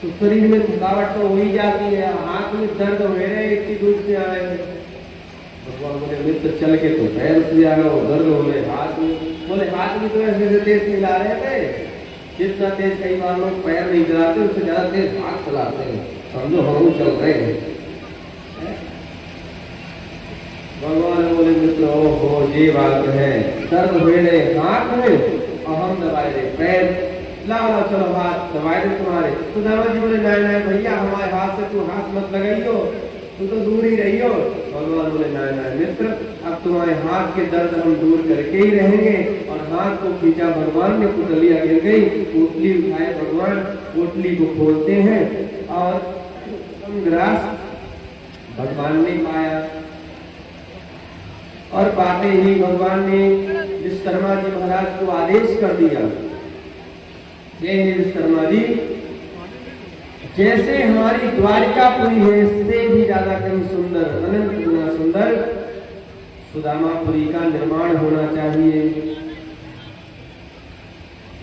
तो शरीर में थकावट तो हो ही जाती है, हाथ में दर्द हो रहे, इतनी दूर से आए हैं। भगवान बोले मित्र चल के तो पैर से आ गए, दर्द हो रहे हाथ में। बोले हाथ में तो ऐसे तेज नहीं ला रहे थे, जितना तेज कई बार लोग पैर नहीं चलाते उससे ज्यादा तेज हाथ चलाते हैं, समझो हम चल रहे हैं। भगवान बोले मित्र ओहो ये बात है, दर्द हुए रहे हाथ में और हम दबाए रहे पैर, लाओ लाओ चलो हाथ दबाए दे तुम्हारे। सुदामा जी बोले नहीं नहीं भैया हमारे हाथ से तू हाथ मत लगाइयो, तू तो दूर ही रहियो। भगवान बोले नहीं नहीं मित्र अब तुम्हारे हाथ के दर्द हम दूर करके ही रहेंगे। और हाथ को खींचा भगवान ने, पुतलियां गिर गई, पोटली उठाए भगवान, पोटली को खोलते हैं और ग्रास भगवान ने पाया। और पाते ही भगवान ने विश्वकर्मा जी महाराज को आदेश कर दिया, ये विश्वकर्मा जी जैसे हमारी द्वारिकापुरी है इससे भी ज्यादा कहीं सुंदर, अनंत गुना सुंदर सुदामापुरी का निर्माण होना चाहिए।